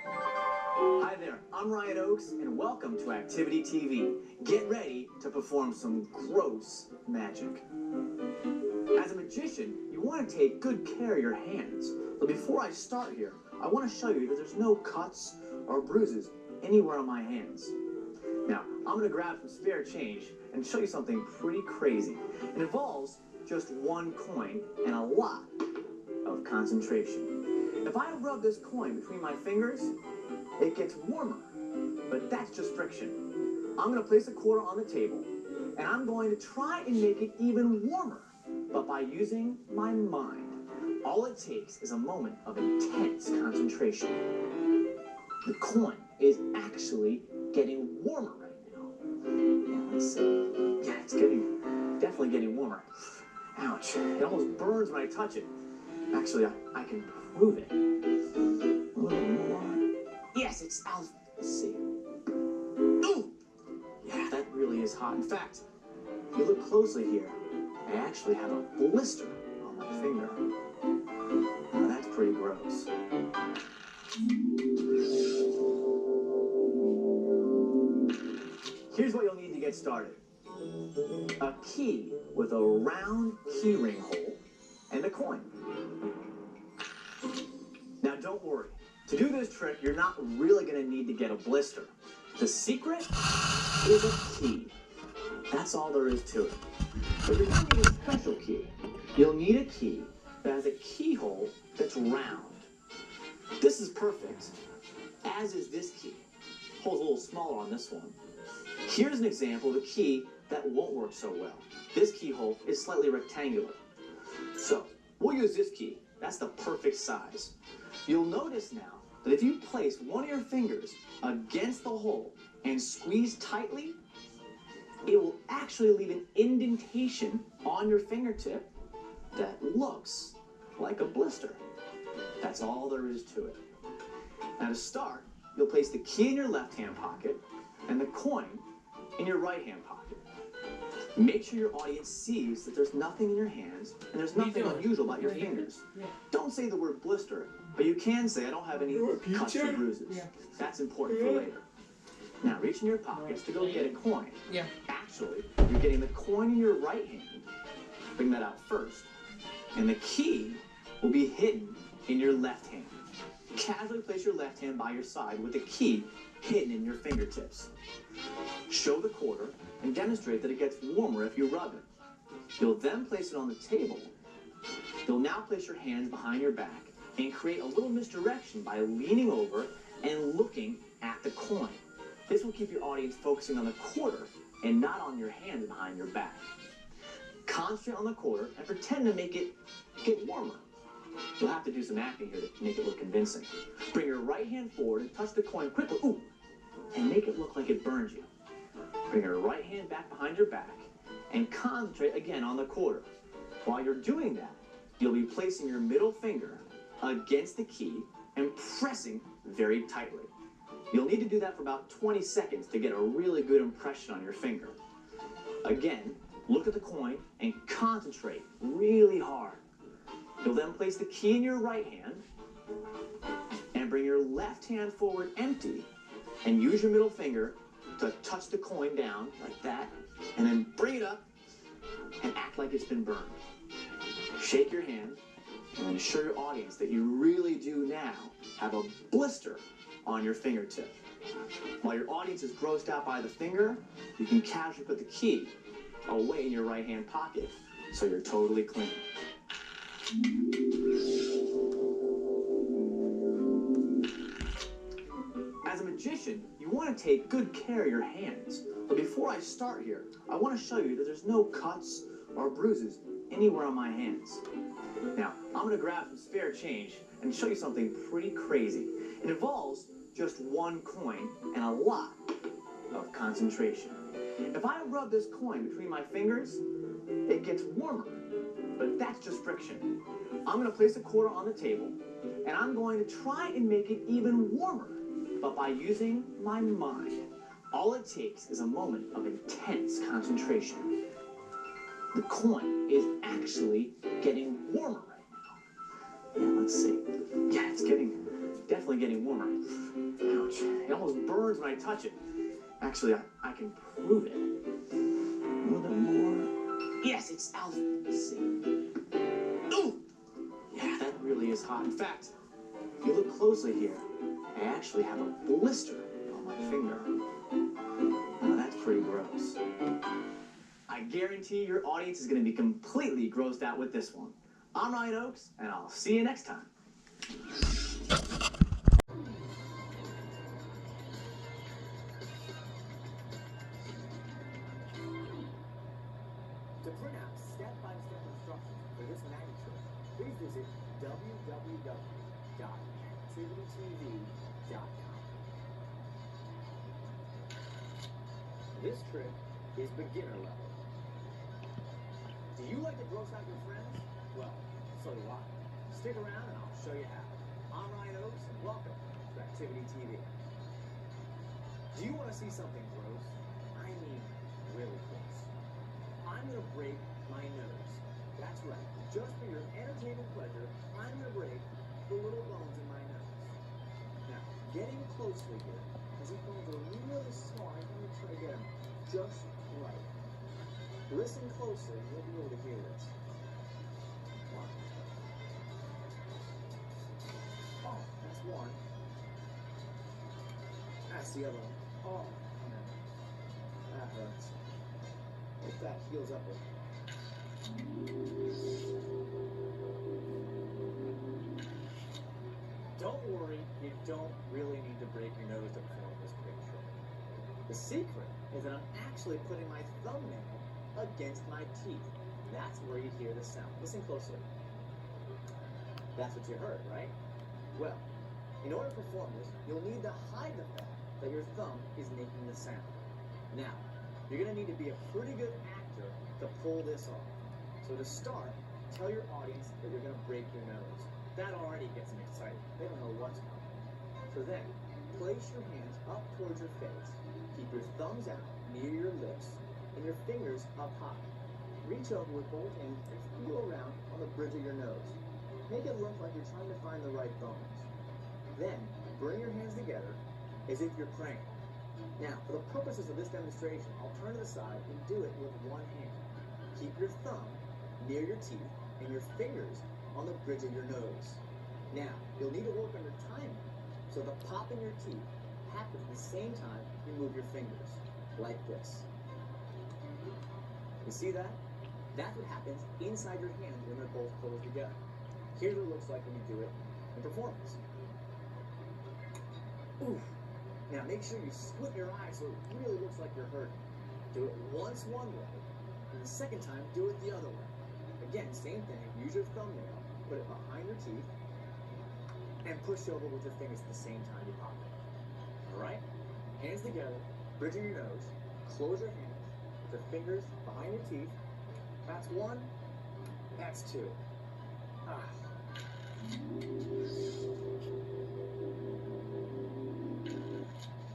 Hi there, I'm Ryan Oakes, and welcome to Activity TV. Get ready to perform some gross magic. As a magician, you want to take good care of your hands. But before I start here, I want to show you that there's no cuts or bruises anywhere on my hands. Now, I'm going to grab some spare change and show you something pretty crazy. It involves just one coin and a lot of concentration. If I rub this coin between my fingers, it gets warmer, but that's just friction. I'm going to place a quarter on the table, and I'm going to try and make it even warmer, but by using my mind. All it takes is a moment of intense concentration. The coin is actually getting warmer right now. Yeah, let's see. Yeah, it's definitely getting warmer. Ouch, it almost burns when I touch it. Actually, I can prove it. A little more. Yes, it's out. Let's see. Ooh! Yeah, that really is hot. In fact, if you look closely here, I actually have a blister on my finger. Now that's pretty gross. Here's what you'll need to get started. A key with a round key ring hole and a coin. Now don't worry. To do this trick, you're not really going to need to get a blister. The secret is a key. That's all there is to it. But you're going to need a special key. You'll need a key that has a keyhole that's round. This is perfect, as is this key. Hole's a little smaller on this one. Here's an example of a key that won't work so well. This keyhole is slightly rectangular. So, we'll use this key. That's the perfect size. You'll notice now that if you place one of your fingers against the hole and squeeze tightly, it will actually leave an indentation on your fingertip that looks like a blister. That's all there is to it. Now to start, you'll place the key in your left-hand pocket and the coin in your right-hand pocket. Make sure your audience sees that there's nothing in your hands and there's nothing unusual about your fingers. Don't say the word blister, but you can say I don't have any cuts or bruises. That's important for later. Now reach in your pockets to go get a coin. Actually, you're getting the coin in your right hand. Bring that out first. And the key will be hidden in your left hand. Casually place your left hand by your side with the key hidden in your fingertips. Show the quarter and demonstrate that it gets warmer if you rub it. You'll then place it on the table. You'll now place your hands behind your back and create a little misdirection by leaning over and looking at the coin. This will keep your audience focusing on the quarter and not on your hands behind your back. Concentrate on the quarter and pretend to make it get warmer. You'll have to do some acting here to make it look convincing. Bring your right hand forward and touch the coin quickly. Ooh! And make it look like it burns you. Bring your right hand back behind your back and concentrate again on the quarter. While you're doing that, you'll be placing your middle finger against the key and pressing very tightly. You'll need to do that for about 20 seconds to get a really good impression on your finger. Again, look at the coin and concentrate really hard. You'll then place the key in your right hand and bring your left hand forward empty and use your middle finger to touch the coin down like that and then bring it up and act like it's been burned. Shake your hand and then show your audience that you really do now have a blister on your fingertip. While your audience is grossed out by the finger, you can casually put the key away in your right hand pocket so you're totally clean. As a magician, you want to take good care of your hands. But before I start here, I want to show you that there's no cuts or bruises anywhere on my hands. Now, I'm going to grab some spare change and show you something pretty crazy. It involves just one coin and a lot of concentration. If I rub this coin between my fingers, it gets warmer, but that's just friction. I'm going to place a quarter on the table, and I'm going to try and make it even warmer, but by using my mind. All it takes is a moment of intense concentration. The coin is actually getting warmer right now. Yeah, let's see. Yeah, it's definitely getting warmer. Ouch, it almost burns when I touch it. Actually, I can prove it. A little bit more. Yes, it's out. Let's see. hot. In fact, if you look closely here, I actually have a blister on my finger. Now that's pretty gross. I guarantee your audience is going to be completely grossed out with this one. I'm Ryan Oakes, and I'll see you next time. To print out step-by-step instructions for this magic trick, please visit www.activitytv.com. This trick is beginner level. Do you like to gross out your friends? Well, so do I. Stick around and I'll show you how. I'm Ryan Oakes and welcome to Activity TV. Do you want to see something gross? I mean, really gross. I'm going to break my nose. That's right. Just for your entertainment pleasure, I'm going to break the little bones in my nose. Now, getting closely here, because these bones are really small, I'm going to try to get them just right. Listen closely, and you'll be able to hear this. One. Oh, that's one. That's the other one. Oh, man. That hurts. If that heals up a bit. Don't worry, you don't really need to break your nose to perform this quick trick. The secret is that I'm actually putting my thumbnail against my teeth. That's where you hear the sound. Listen closely. That's what you heard, right? Well, in order to perform this, you'll need to hide the fact that your thumb is making the sound. Now, you're going to need to be a pretty good actor to pull this off. So to start, tell your audience that you're going to break your nose. That already gets them excited. They don't know what's coming. So then, place your hands up towards your face. Keep your thumbs out near your lips and your fingers up high. Reach over with both hands and feel around on the bridge of your nose. Make it look like you're trying to find the right bones. Then, bring your hands together as if you're praying. Now, for the purposes of this demonstration, I'll turn to the side and do it with one hand. Keep your thumb near your teeth and your fingers on the bridge of your nose. Now, you'll need to work on your timing, so the pop in your teeth happens at the same time you move your fingers, like this. You see that? That's what happens inside your hands when they're both closed together. Here's what it looks like when you do it in performance. Oof. Now make sure you squint your eyes so it really looks like you're hurting. Do it once one way, and the second time do it the other way. Again, same thing. Use your thumbnail, put it behind your teeth, and push over with your fingers at the same time you pop it. Alright? Hands together, bridging your nose, close your hands, with your fingers behind your teeth. That's one, that's two. Ah.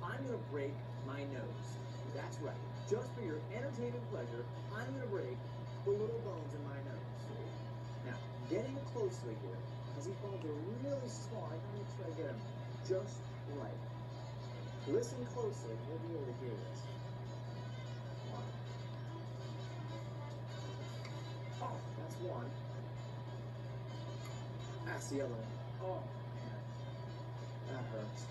I'm gonna break my nose. That's right. Just for your entertainment pleasure, I'm gonna break the little bones in my nose. Now, getting closely here, because these bones are really small, I'm gonna try to get them just right. Listen closely, and you'll be able to hear this. One. Oh, that's one. That's the other one. Oh, man. That hurts.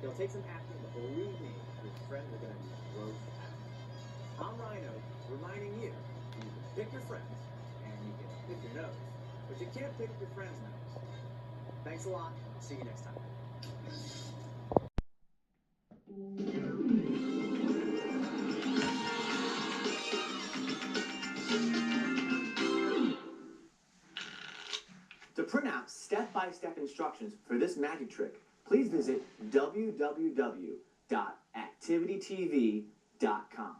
It'll take some acting, but believe me, your friends are going to be grossed out. I'm Ryan Oakes, reminding you, you can pick your friends, and you can pick your nose, but you can't pick your friend's nose. Thanks a lot. I'll see you next time. To print out step-by-step instructions for this magic trick, please visit www.activitytv.com.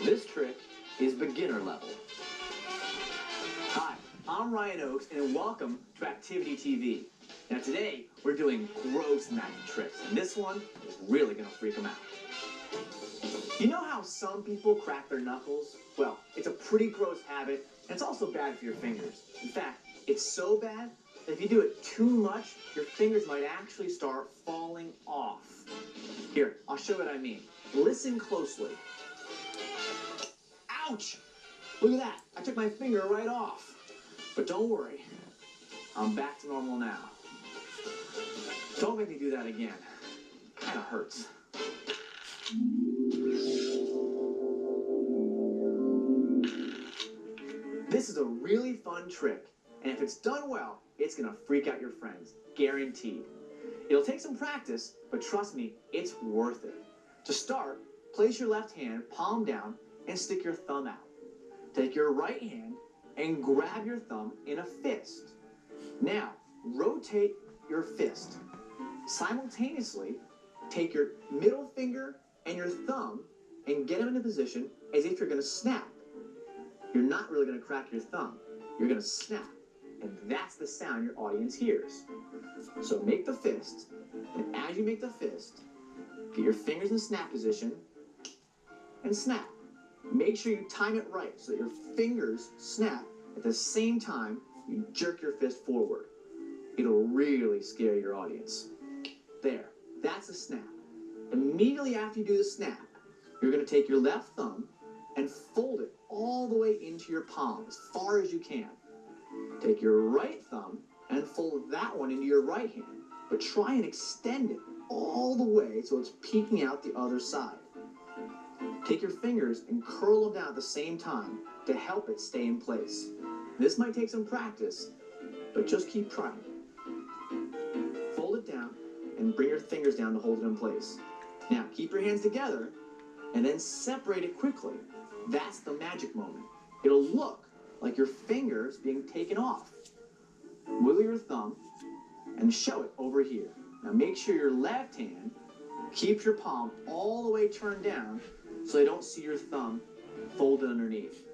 This trick is beginner level. Hi, I'm Ryan Oakes, and welcome to Activity TV. Now today, we're doing gross magic tricks, and this one is really going to freak them out. You know how some people crack their knuckles? Well, it's a pretty gross habit, and it's also bad for your fingers. In fact, it's so bad that if you do it too much, your fingers might actually start falling off. Here, I'll show you what I mean. Listen closely. Ouch! Look at that. I took my finger right off. But don't worry. I'm back to normal now. Don't make me do that again. Kinda hurts. This is a really fun trick, and if it's done well, it's gonna freak out your friends. Guaranteed. It'll take some practice, but trust me, it's worth it. To start, place your left hand palm down and stick your thumb out. Take your right hand and grab your thumb in a fist. Now, rotate your fist. Simultaneously, take your middle finger and your thumb and get them in a position as if you're going to snap. You're not really going to crack your thumb. You're going to snap. And that's the sound your audience hears. So make the fist, and as you make the fist, get your fingers in snap position and snap. Make sure you time it right so that your fingers snap at the same time you jerk your fist forward. It'll really scare your audience. There, that's a snap. Immediately after you do the snap, you're going to take your left thumb and fold it all the way into your palm as far as you can. Take your right thumb and fold that one into your right hand, but try and extend it all the way so it's peeking out the other side. Take your fingers and curl them down at the same time to help it stay in place. This might take some practice, but just keep trying. Fold it down and bring your fingers down to hold it in place. Now, keep your hands together and then separate it quickly. That's the magic moment. It'll look like your fingers being taken off. Wiggle your thumb and show it over here. Now make sure your left hand keeps your palm all the way turned down so they don't see your thumb folded underneath.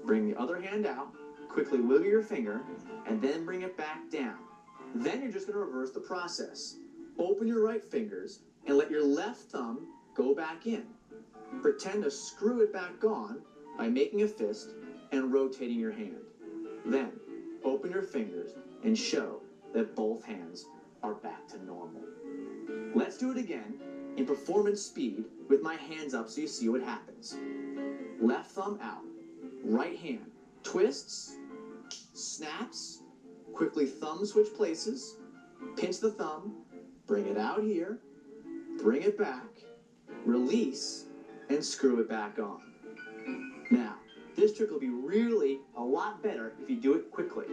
Bring the other hand out, quickly wiggle your finger, and then bring it back down. Then you're just going to reverse the process. Open your right fingers and let your left thumb go back in. Pretend to screw it back on by making a fist and rotating your hand. Then, open your fingers and show that both hands are back to normal. Let's do it again in performance speed with my hands up so you see what happens. Left thumb out, right hand twists, snaps, quickly thumb switch places, pinch the thumb, bring it out here, bring it back, release, and screw it back on. Now, this trick will be really a lot better if you do it quickly.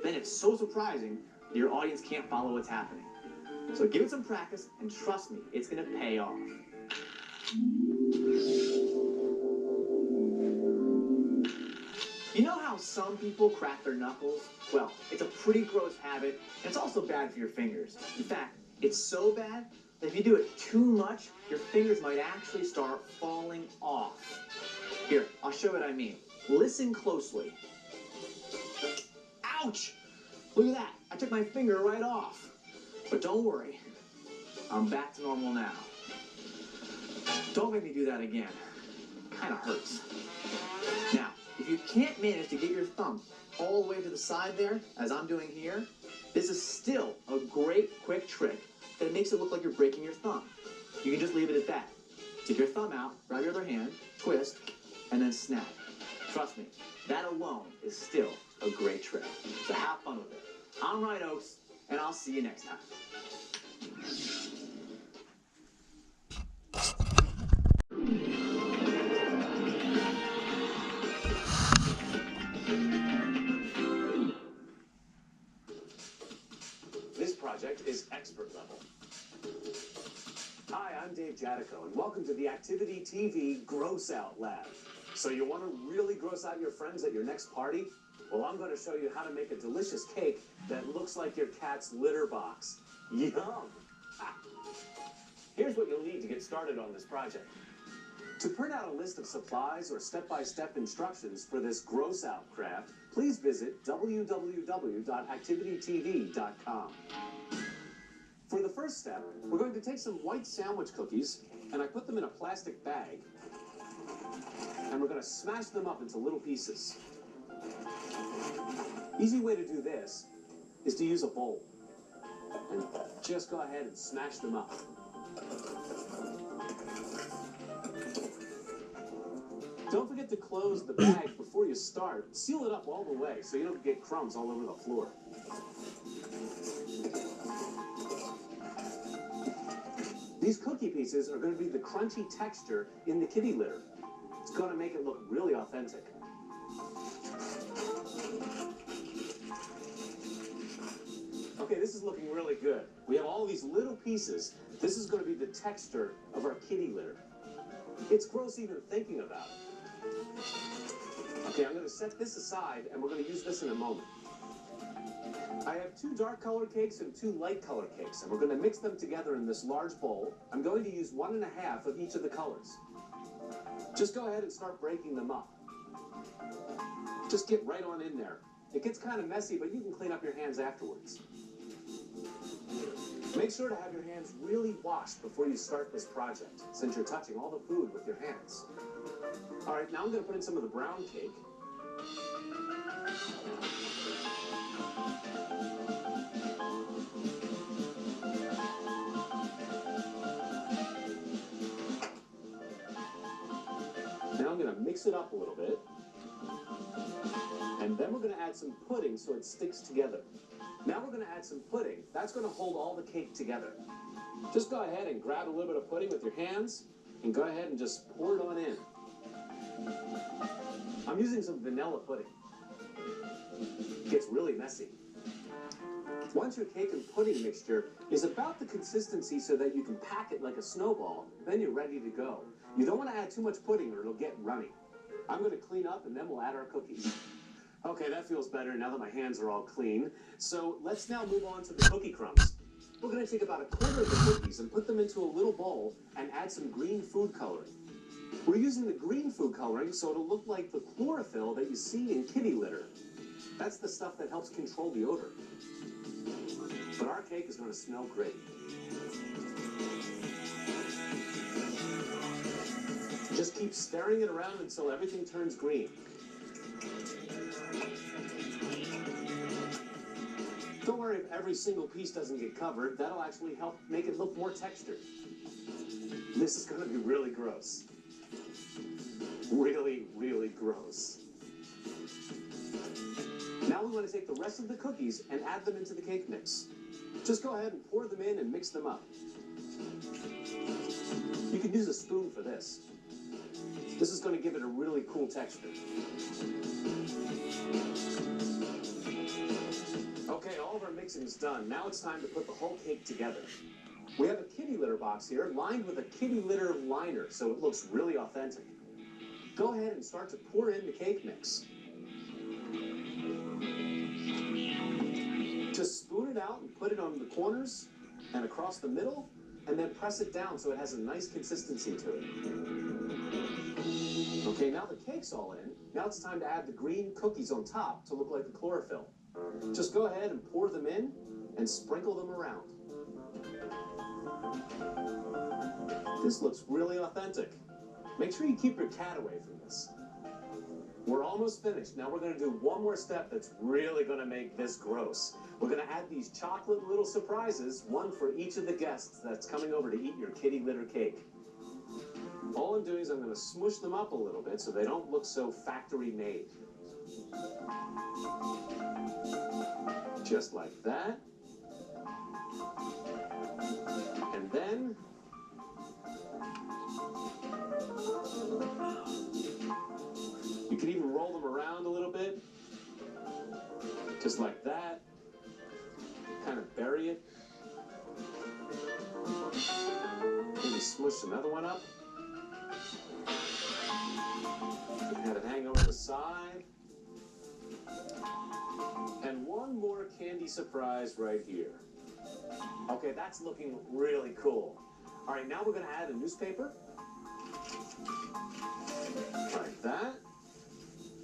Then it's so surprising that your audience can't follow what's happening. So give it some practice, and trust me, it's going to pay off. You know how some people crack their knuckles? Well, it's a pretty gross habit, and it's also bad for your fingers. In fact, it's so bad that if you do it too much, your fingers might actually start falling off. Here, I'll show you what I mean. Listen closely. Ouch! Look at that. I took my finger right off. But don't worry. I'm back to normal now. Don't make me do that again. Kinda hurts. Now, if you can't manage to get your thumb all the way to the side there, as I'm doing here, this is still a great quick trick that makes it look like you're breaking your thumb. You can just leave it at that. Take your thumb out, grab your other hand, twist, and then snap. Trust me, that alone is still a great trick. So have fun with it. I'm Ryan Oakes, and I'll see you next time. This project is expert level. Hi, I'm Dave Jadico, and welcome to the Activity TV Gross Out Lab. So you want to really gross out your friends at your next party? Well, I'm going to show you how to make a delicious cake that looks like your cat's litter box. Yum! Here's what you'll need to get started on this project. To print out a list of supplies or step-by-step instructions for this gross out craft, please visit www.activitytv.com. For the first step, we're going to take some white sandwich cookies, and I put them in a plastic bag, and we're going to smash them up into little pieces. Easy way to do this is to use a bowl, and just go ahead and smash them up. Don't forget to close the bag before you start. Seal it up all the way so you don't get crumbs all over the floor. These cookie pieces are going to be the crunchy texture in the kitty litter. It's going to make it look really authentic. Okay, this is looking really good. We have all these little pieces. This is going to be the texture of our kitty litter. It's gross even thinking about it. Okay, I'm going to set this aside, and we're going to use this in a moment. I have 2 dark color cakes and 2 light color cakes, and we're going to mix them together in this large bowl. I'm going to use 1 1/2 of each of the colors. Just go ahead and start breaking them up. Just get right on in there. It gets kind of messy, but you can clean up your hands afterwards. Make sure to have your hands really washed before you start this project, since you're touching all the food with your hands. All right, now I'm going to put in some of the brown cake. Now I'm going to mix it up a little bit. And then we're going to add some pudding so it sticks together. Now we're going to add some pudding. That's going to hold all the cake together. Just go ahead and grab a little bit of pudding with your hands and go ahead and just pour it on in. I'm using some vanilla pudding. It gets really messy. Once your cake and pudding mixture is about the consistency so that you can pack it like a snowball, then you're ready to go. You don't want to add too much pudding or it'll get runny. I'm going to clean up and then we'll add our cookies. Okay, that feels better now that my hands are all clean. So let's now move on to the cookie crumbs. We're going to take about 1/4 of the cookies and put them into a little bowl and add some green food coloring. We're using the green food coloring so it'll look like the chlorophyll that you see in kitty litter. That's the stuff that helps control the odor. But our cake is going to smell great. Just keep stirring it around until everything turns green. Don't worry if every single piece doesn't get covered. That'll actually help make it look more textured. This is going to be really gross. Really, really gross. Now we want to take the rest of the cookies and add them into the cake mix. Just go ahead and pour them in and mix them up. You can use a spoon for this. This is going to give it a really cool texture. Okay, all of our mixing is done. Now it's time to put the whole cake together. We have a kitty litter box here lined with a kitty litter liner so it looks really authentic. Go ahead and start to pour in the cake mix. Just spoon it out and put it on the corners and across the middle, and then press it down so it has a nice consistency to it. Okay, now the cake's all in. Now it's time to add the green cookies on top to look like the chlorophyll. Just go ahead and pour them in and sprinkle them around. This looks really authentic. Make sure you keep your cat away from this. We're almost finished. Now we're going to do one more step that's really going to make this gross. We're going to add these chocolate little surprises, one for each of the guests that's coming over to eat your kitty litter cake. All I'm doing is I'm going to smush them up a little bit so they don't look so factory made. Just like that. And then you can even roll them around a little bit. Just like that. Kind of bury it. Maybe smush another one up. Have it hang over the side. And one more candy surprise right here. Okay, that's looking really cool. All right, now we're going to add a newspaper. Like that.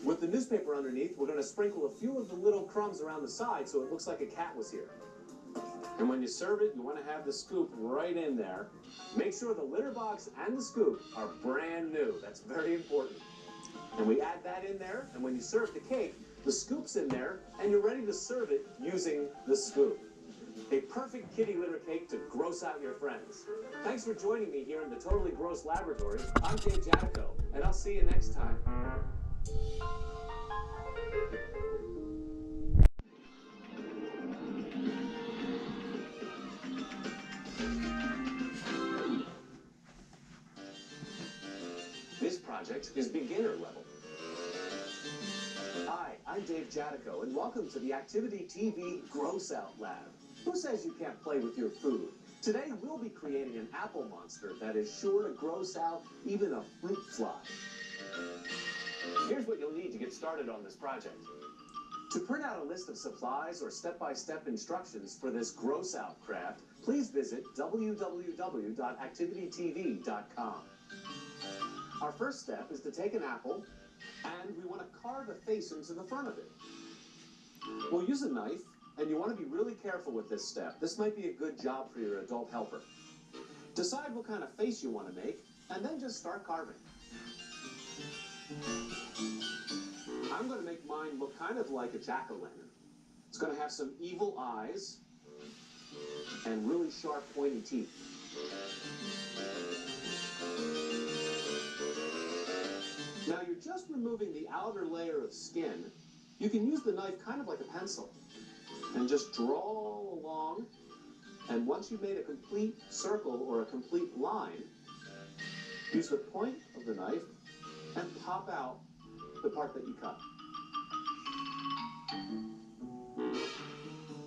With the newspaper underneath, we're going to sprinkle a few of the little crumbs around the side so it looks like a cat was here. And when you serve it, you want to have the scoop right in there. Make sure the litter box and the scoop are brand new. That's very important. And we add that in there, and when you serve the cake, the scoop's in there, and you're ready to serve it using the scoop. A perfect kitty litter cake to gross out your friends. Thanks for joining me here in the Totally Gross Laboratory. I'm Dave Jadico, and I'll see you next time. This project is beginner level. Hi, I'm Dave Jadico, and welcome to the Activity TV Gross Out Lab. Who says you can't play with your food? Today, we'll be creating an apple monster that is sure to gross out even a fruit fly. Here's what you'll need to get started on this project. To print out a list of supplies or step-by-step instructions for this gross out craft, please visit www.activitytv.com. Our first step is to take an apple, and we want to carve a face into the front of it. We'll use a knife, and you want to be really careful with this step. This might be a good job for your adult helper. Decide what kind of face you want to make, and then just start carving. I'm going to make mine look kind of like a jack-o'-lantern. It's going to have some evil eyes and really sharp, pointy teeth. Now you're just removing the outer layer of skin. You can use the knife kind of like a pencil and just draw along, and once you've made a complete circle or a complete line, use the point of the knife and pop out the part that you cut.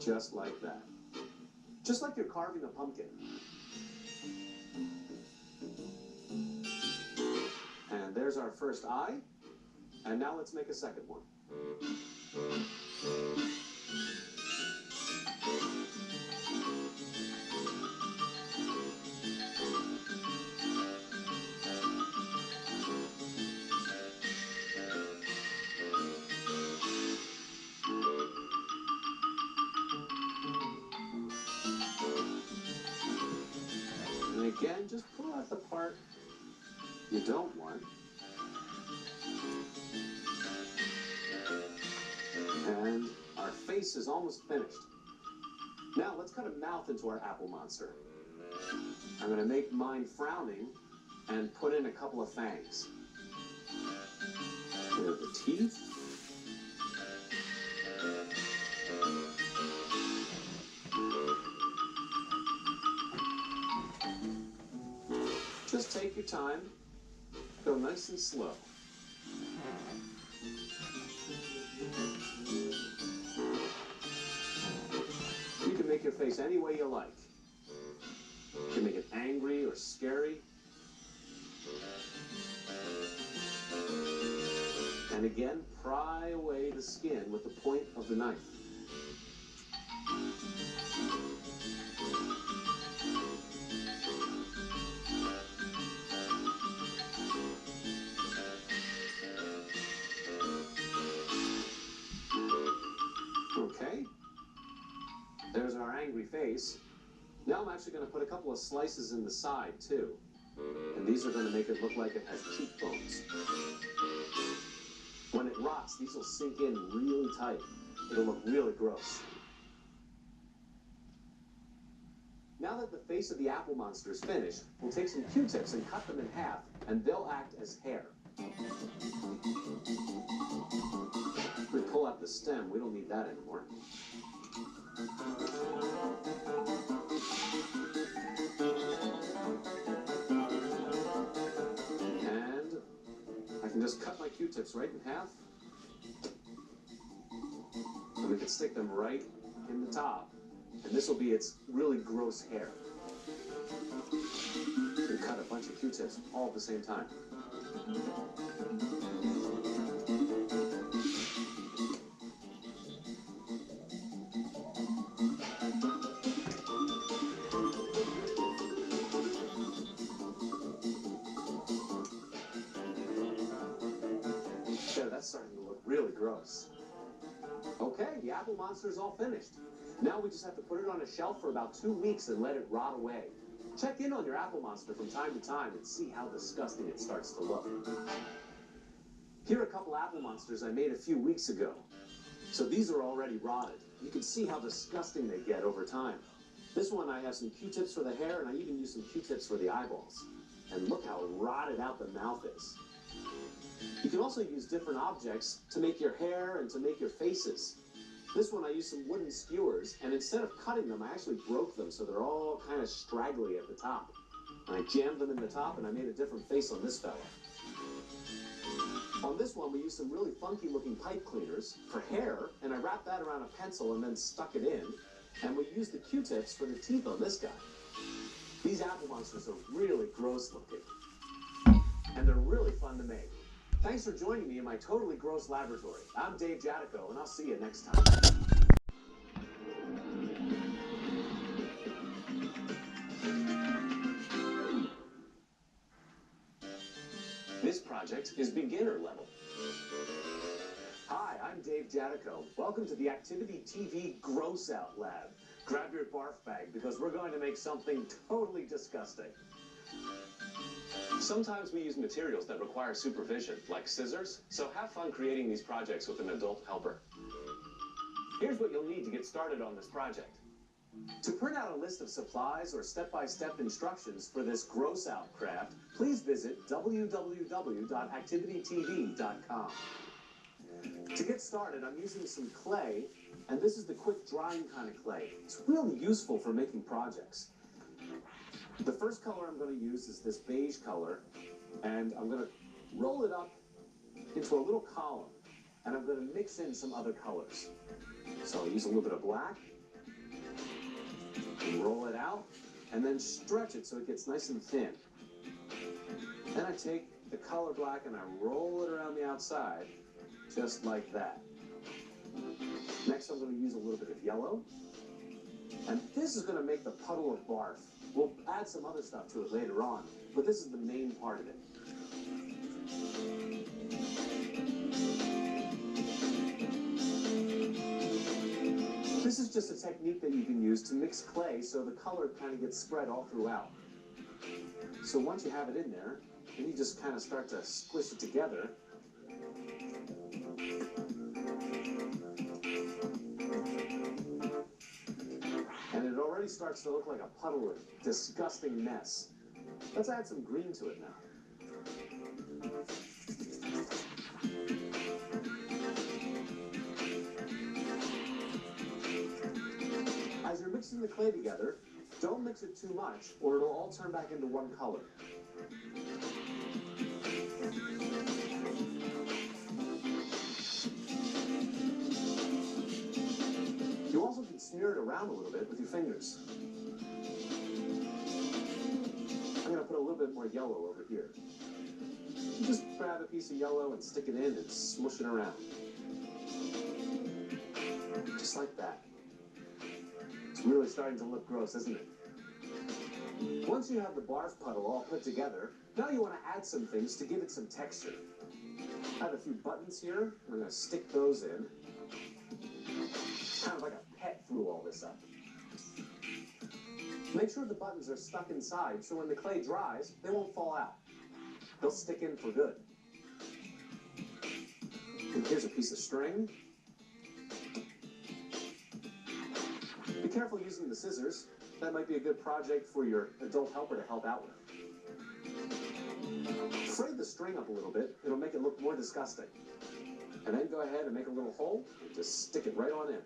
Just like that. Just like you're carving a pumpkin. And there's our first eye, and now let's make a second one. And again, just pull out the part you don't want. And our face is almost finished. Now let's cut a mouth into our apple monster. I'm going to make mine frowning and put in a couple of fangs. There are the teeth. Just take your time. Go nice and slow. You can make your face any way you like. You can make it angry or scary. And again, pry away the skin with the point of the knife. Okay, there's our angry face. Now I'm actually going to put a couple of slices in the side too. And these are going to make it look like it has cheekbones. When it rots, these will sink in really tight. It'll look really gross. Now that the face of the apple monster is finished, we'll take some Q-tips and cut them in half, and they'll act as hair. If we pull out the stem, we don't need that anymore. And I can just cut my Q-tips right in half. And we can stick them right in the top. And this will be its really gross hair. And cut a bunch of Q-tips all at the same time. There, that's starting to look really gross. Okay, the apple monster is all finished. Now we just have to put it on a shelf for about 2 weeks and let it rot away. Check in on your apple monster from time to time and see how disgusting it starts to look. Here are a couple apple monsters I made a few weeks ago. So these are already rotted. You can see how disgusting they get over time. This one I have some Q-tips for the hair, and I even use some Q-tips for the eyeballs. And look how rotted out the mouth is. You can also use different objects to make your hair and to make your faces. This one I used some wooden skewers, and instead of cutting them, I actually broke them so they're all kind of straggly at the top. And I jammed them in the top, and I made a different face on this fella. On this one, we used some really funky looking pipe cleaners for hair, and I wrapped that around a pencil and then stuck it in. And we used the Q-tips for the teeth on this guy. These apple monsters are really gross looking. And they're really fun to make. Thanks for joining me in my totally gross laboratory. I'm Dave Jadico, and I'll see you next time. This project is beginner level. Hi, I'm Dave Jadico. Welcome to the Activity TV Gross Out Lab. Grab your barf bag because we're going to make something totally disgusting. Sometimes we use materials that require supervision, like scissors, so have fun creating these projects with an adult helper. Here's what you'll need to get started on this project. To print out a list of supplies or step-by-step instructions for this gross out craft, please visit www.activitytv.com. To get started, I'm using some clay, and this is the quick drying kind of clay. It's really useful for making projects. The first color I'm going to use is this beige color, and I'm going to roll it up into a little column, and I'm going to mix in some other colors. So I'll use a little bit of black, and roll it out, and then stretch it so it gets nice and thin. Then I take the color black and I roll it around the outside, just like that. Next I'm going to use a little bit of yellow, and this is going to make the puddle of barf. We'll add some other stuff to it later on, but this is the main part of it. This is just a technique that you can use to mix clay so the color kind of gets spread all throughout. So once you have it in there, then you just kind of start to squish it together. And it already starts to look like a puddle of disgusting mess. Let's add some green to it now. As you're mixing the clay together, don't mix it too much or it'll all turn back into one color. You also can smear it around a little bit with your fingers. I'm going to put a little bit more yellow over here. You just grab a piece of yellow and stick it in and smush it around. Just like that. It's really starting to look gross, isn't it? Once you have the barf puddle all put together, now you want to add some things to give it some texture. I have a few buttons here. I'm going to stick those in. Kind of like a pet threw all this up. Make sure the buttons are stuck inside so when the clay dries, they won't fall out. They'll stick in for good. And here's a piece of string. Be careful using the scissors. That might be a good project for your adult helper to help out with. Fray the string up a little bit. It'll make it look more disgusting. And then go ahead and make a little hole and just stick it right on in.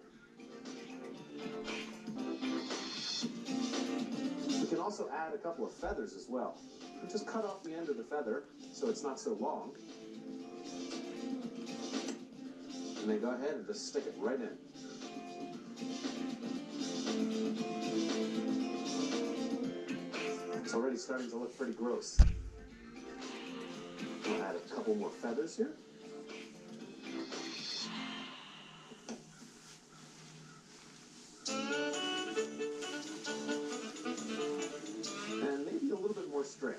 You can also add a couple of feathers as well. And just cut off the end of the feather so it's not so long. And then go ahead and just stick it right in. It's already starting to look pretty gross. I'll add a couple more feathers here. And maybe a little bit more string.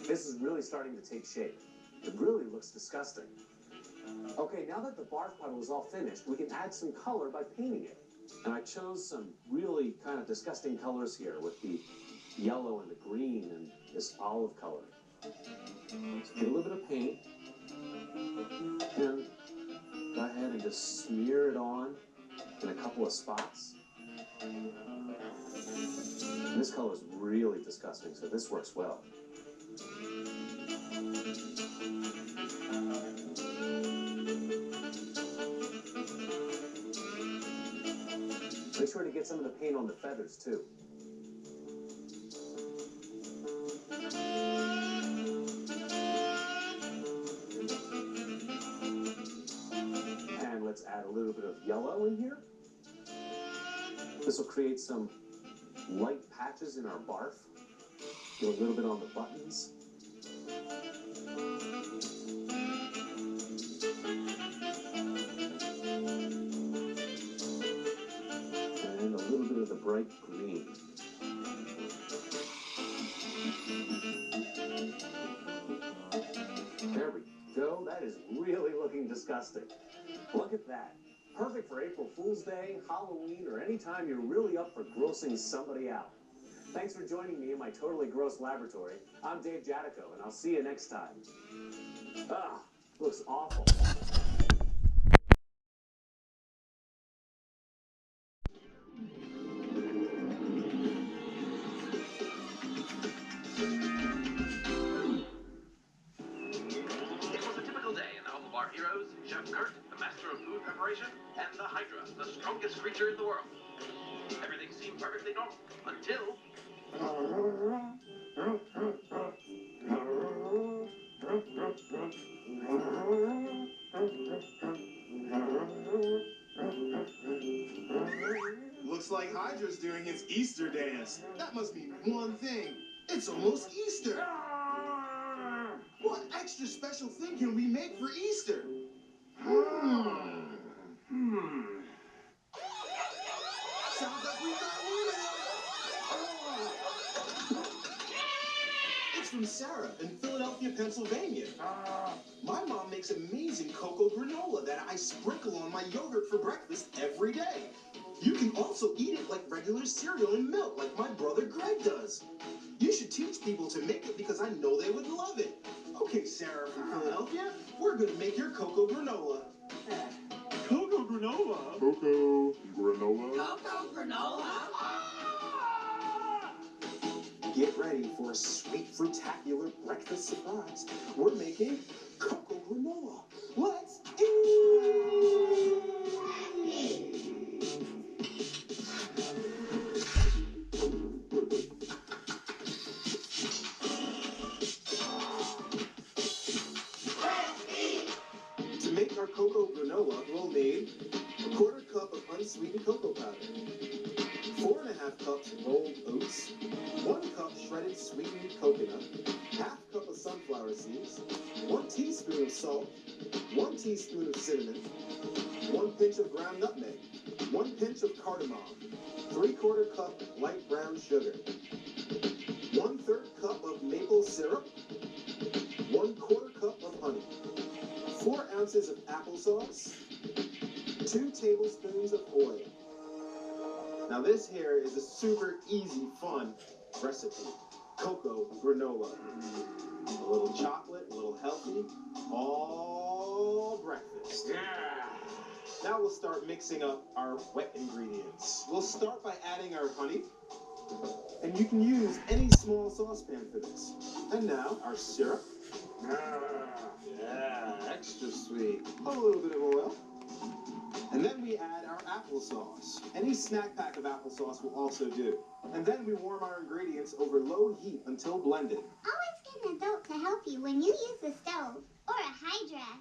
This is really starting to take shape. It really looks disgusting. Okay, now that the barf puddle is all finished, we can add some color by painting it. And I chose some really kind of disgusting colors here with the yellow and the green and this olive color. Let's get a little bit of paint and go ahead and just smear it on in a couple of spots. And this color is really disgusting, so this works well. Make sure to get some of the paint on the feathers too. And let's add a little bit of yellow in here. This will create some light patches in our barf. Get a little bit on the buttons. And a little bit of the bright green. There we go. That is really looking disgusting. Look at that. Perfect for April Fool's Day, Halloween, or any time you're really up for grossing somebody out. Thanks for joining me in my totally gross laboratory. I'm Dave Jadico, and I'll see you next time. Ah, looks awful. It was a typical day in the home of our heroes, Chef Kurt, the master of food preparation, and the Hydra, the strongest creature in the world. Everything seemed perfectly normal until... Looks like Hydra's doing his Easter dance. That must mean one thing. It's almost Easter. What extra special thing can we make for Easter? Sounds like we got one. It's from Sarah in Philadelphia, Pennsylvania. My mom makes amazing cocoa granola that I sprinkle on my yogurt for breakfast every day. You can also eat it like regular cereal and milk, like my brother Greg does. You should teach people to make it because I know they would love it. Okay, Sarah from Philadelphia, we're gonna make your cocoa granola. Cocoa granola? Cocoa granola. Cocoa granola? Get ready for a sweet fruitacular breakfast surprise. We're making cocoa granola. Let's eat! To make our cocoa granola, we'll need a quarter cup of unsweetened cocoa powder, 4.5 cups rolled oats, 1 cup shredded sweetened coconut, half cup of sunflower seeds, 1 teaspoon of salt, 1 teaspoon of cinnamon, 1 pinch of ground nutmeg, 1 pinch of cardamom, 3/4 cup light brown sugar, 1/3 cup of maple syrup, 1/4 cup of honey, 4 ounces of applesauce, 2 tablespoons of oil. Now this here is a super easy, fun recipe. Cocoa granola. A little chocolate, a little healthy, all breakfast. Yeah. Now we'll start mixing up our wet ingredients. We'll start by adding our honey. And you can use any small saucepan for this. And now our syrup. Yeah, extra sweet. A little bit of oil. And then we add our applesauce. Any snack pack of applesauce will also do. And then we warm our ingredients over low heat until blended. Always get an adult to help you when you use the stove or a Hydra.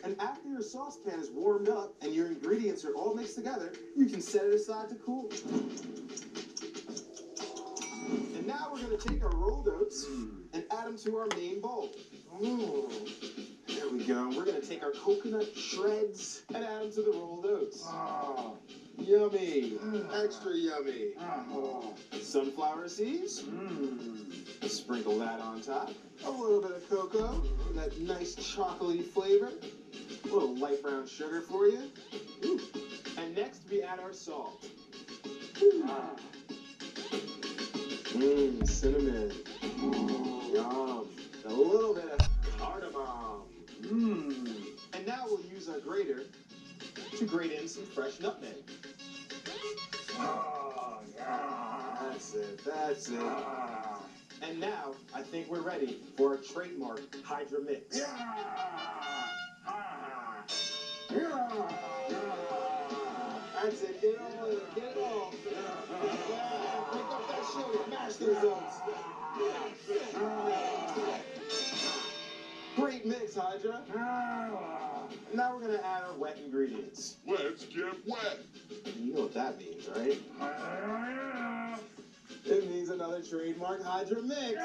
And after your saucepan is warmed up and your ingredients are all mixed together, you can set it aside to cool. And now we're going to take our rolled oats and add them to our main bowl. There we go. We're going to take our coconut shreds and add them to the rolled oats. Yummy. Extra yummy. Sunflower seeds. Sprinkle that on top. A little bit of cocoa, that nice chocolatey flavor. A little light brown sugar for you. Ooh. And next we add our salt. Cinnamon. Yum. A little bit of cardamom. And now we'll use our grater to grate in some fresh nutmeg. That's it, that's it. And now, I think we're ready for our trademark Hydra Mix. That's it, get it all in, get it all. Pick up that sugar, mash those oats. Great mix, Hydra. Now we're gonna add our wet ingredients. Let's get wet. You know what that means, right? It means another trademark Hydra mix.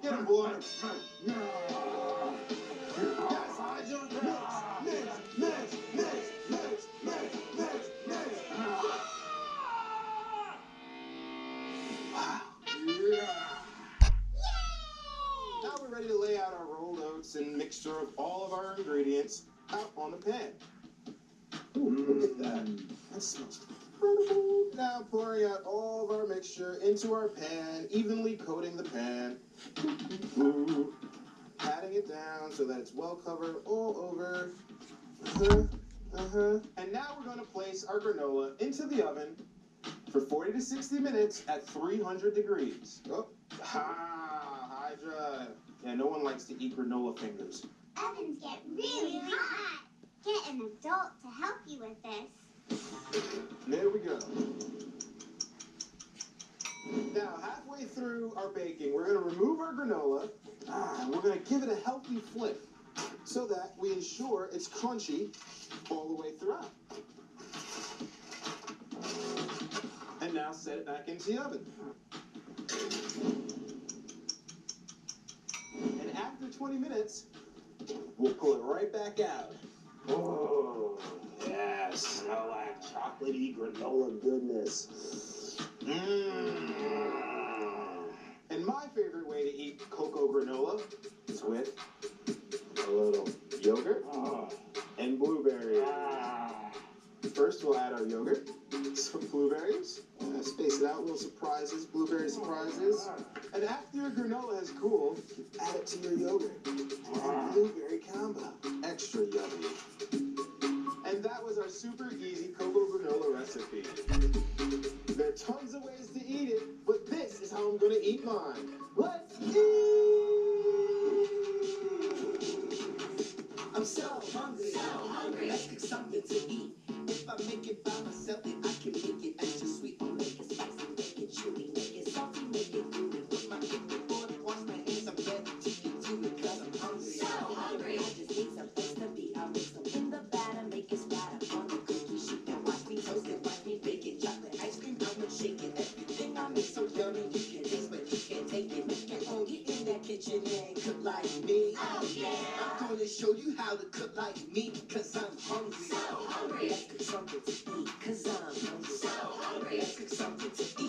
Get him, boy. Yes, Hydra. Mix. Wow. Now we're ready to lay out our rolled oats and mixture of all of our ingredients out on the pan. Ooh, look at that. That smells incredible. Now pouring out all of our mixture into our pan, evenly coating the pan. Patting it down so that it's well covered all over. And now we're going to place our granola into the oven for 40 to 60 minutes at 300 degrees. Oh, Hydra. Yeah, no one likes to eat granola fingers. Ovens get really hot. Get an adult to help you with this. There we go. Now, halfway through our baking, we're going to remove our granola, and we're going to give it a healthy flip so that we ensure it's crunchy all the way throughout. And now set it back into the oven. And after 20 minutes, we'll pull it right back out. Oh, yes, smell like chocolatey granola goodness. And my favorite way to eat cocoa granola is with a little yogurt and blueberries. First, we'll add our yogurt, some blueberries, space it out, little surprises, blueberry surprises. And after your granola has cooled, add it to your yogurt. And blueberry combo, extra yummy. And that was our super easy cocoa granola recipe. There are tons of ways to eat it, but this is how I'm going to eat mine. Let's eat! I'm so hungry, let's cook something to eat. If I make it by myself, then I can make it extra sweet. I'll make it spicy, make it chewy, make it salty, make it gooey. Put my kitchen board, wash my hands, I'm ready to get to it, cause I'm hungry. So hungry, I just need some place to be. I'll mix them in the batter, make it splatter on the cookie sheet. And watch me toast it, watch me bake it. Chocolate ice cream, I'ma shake it. Everything I make so yummy, you can taste, but you can't take it. You can only in that kitchen and cook like me. Oh yeah, I'm gonna show you how to cook like me, cause I'm hungry. So hungry, let's cook something to eat, cause I'm hungry. So hungry, let's cook something to eat.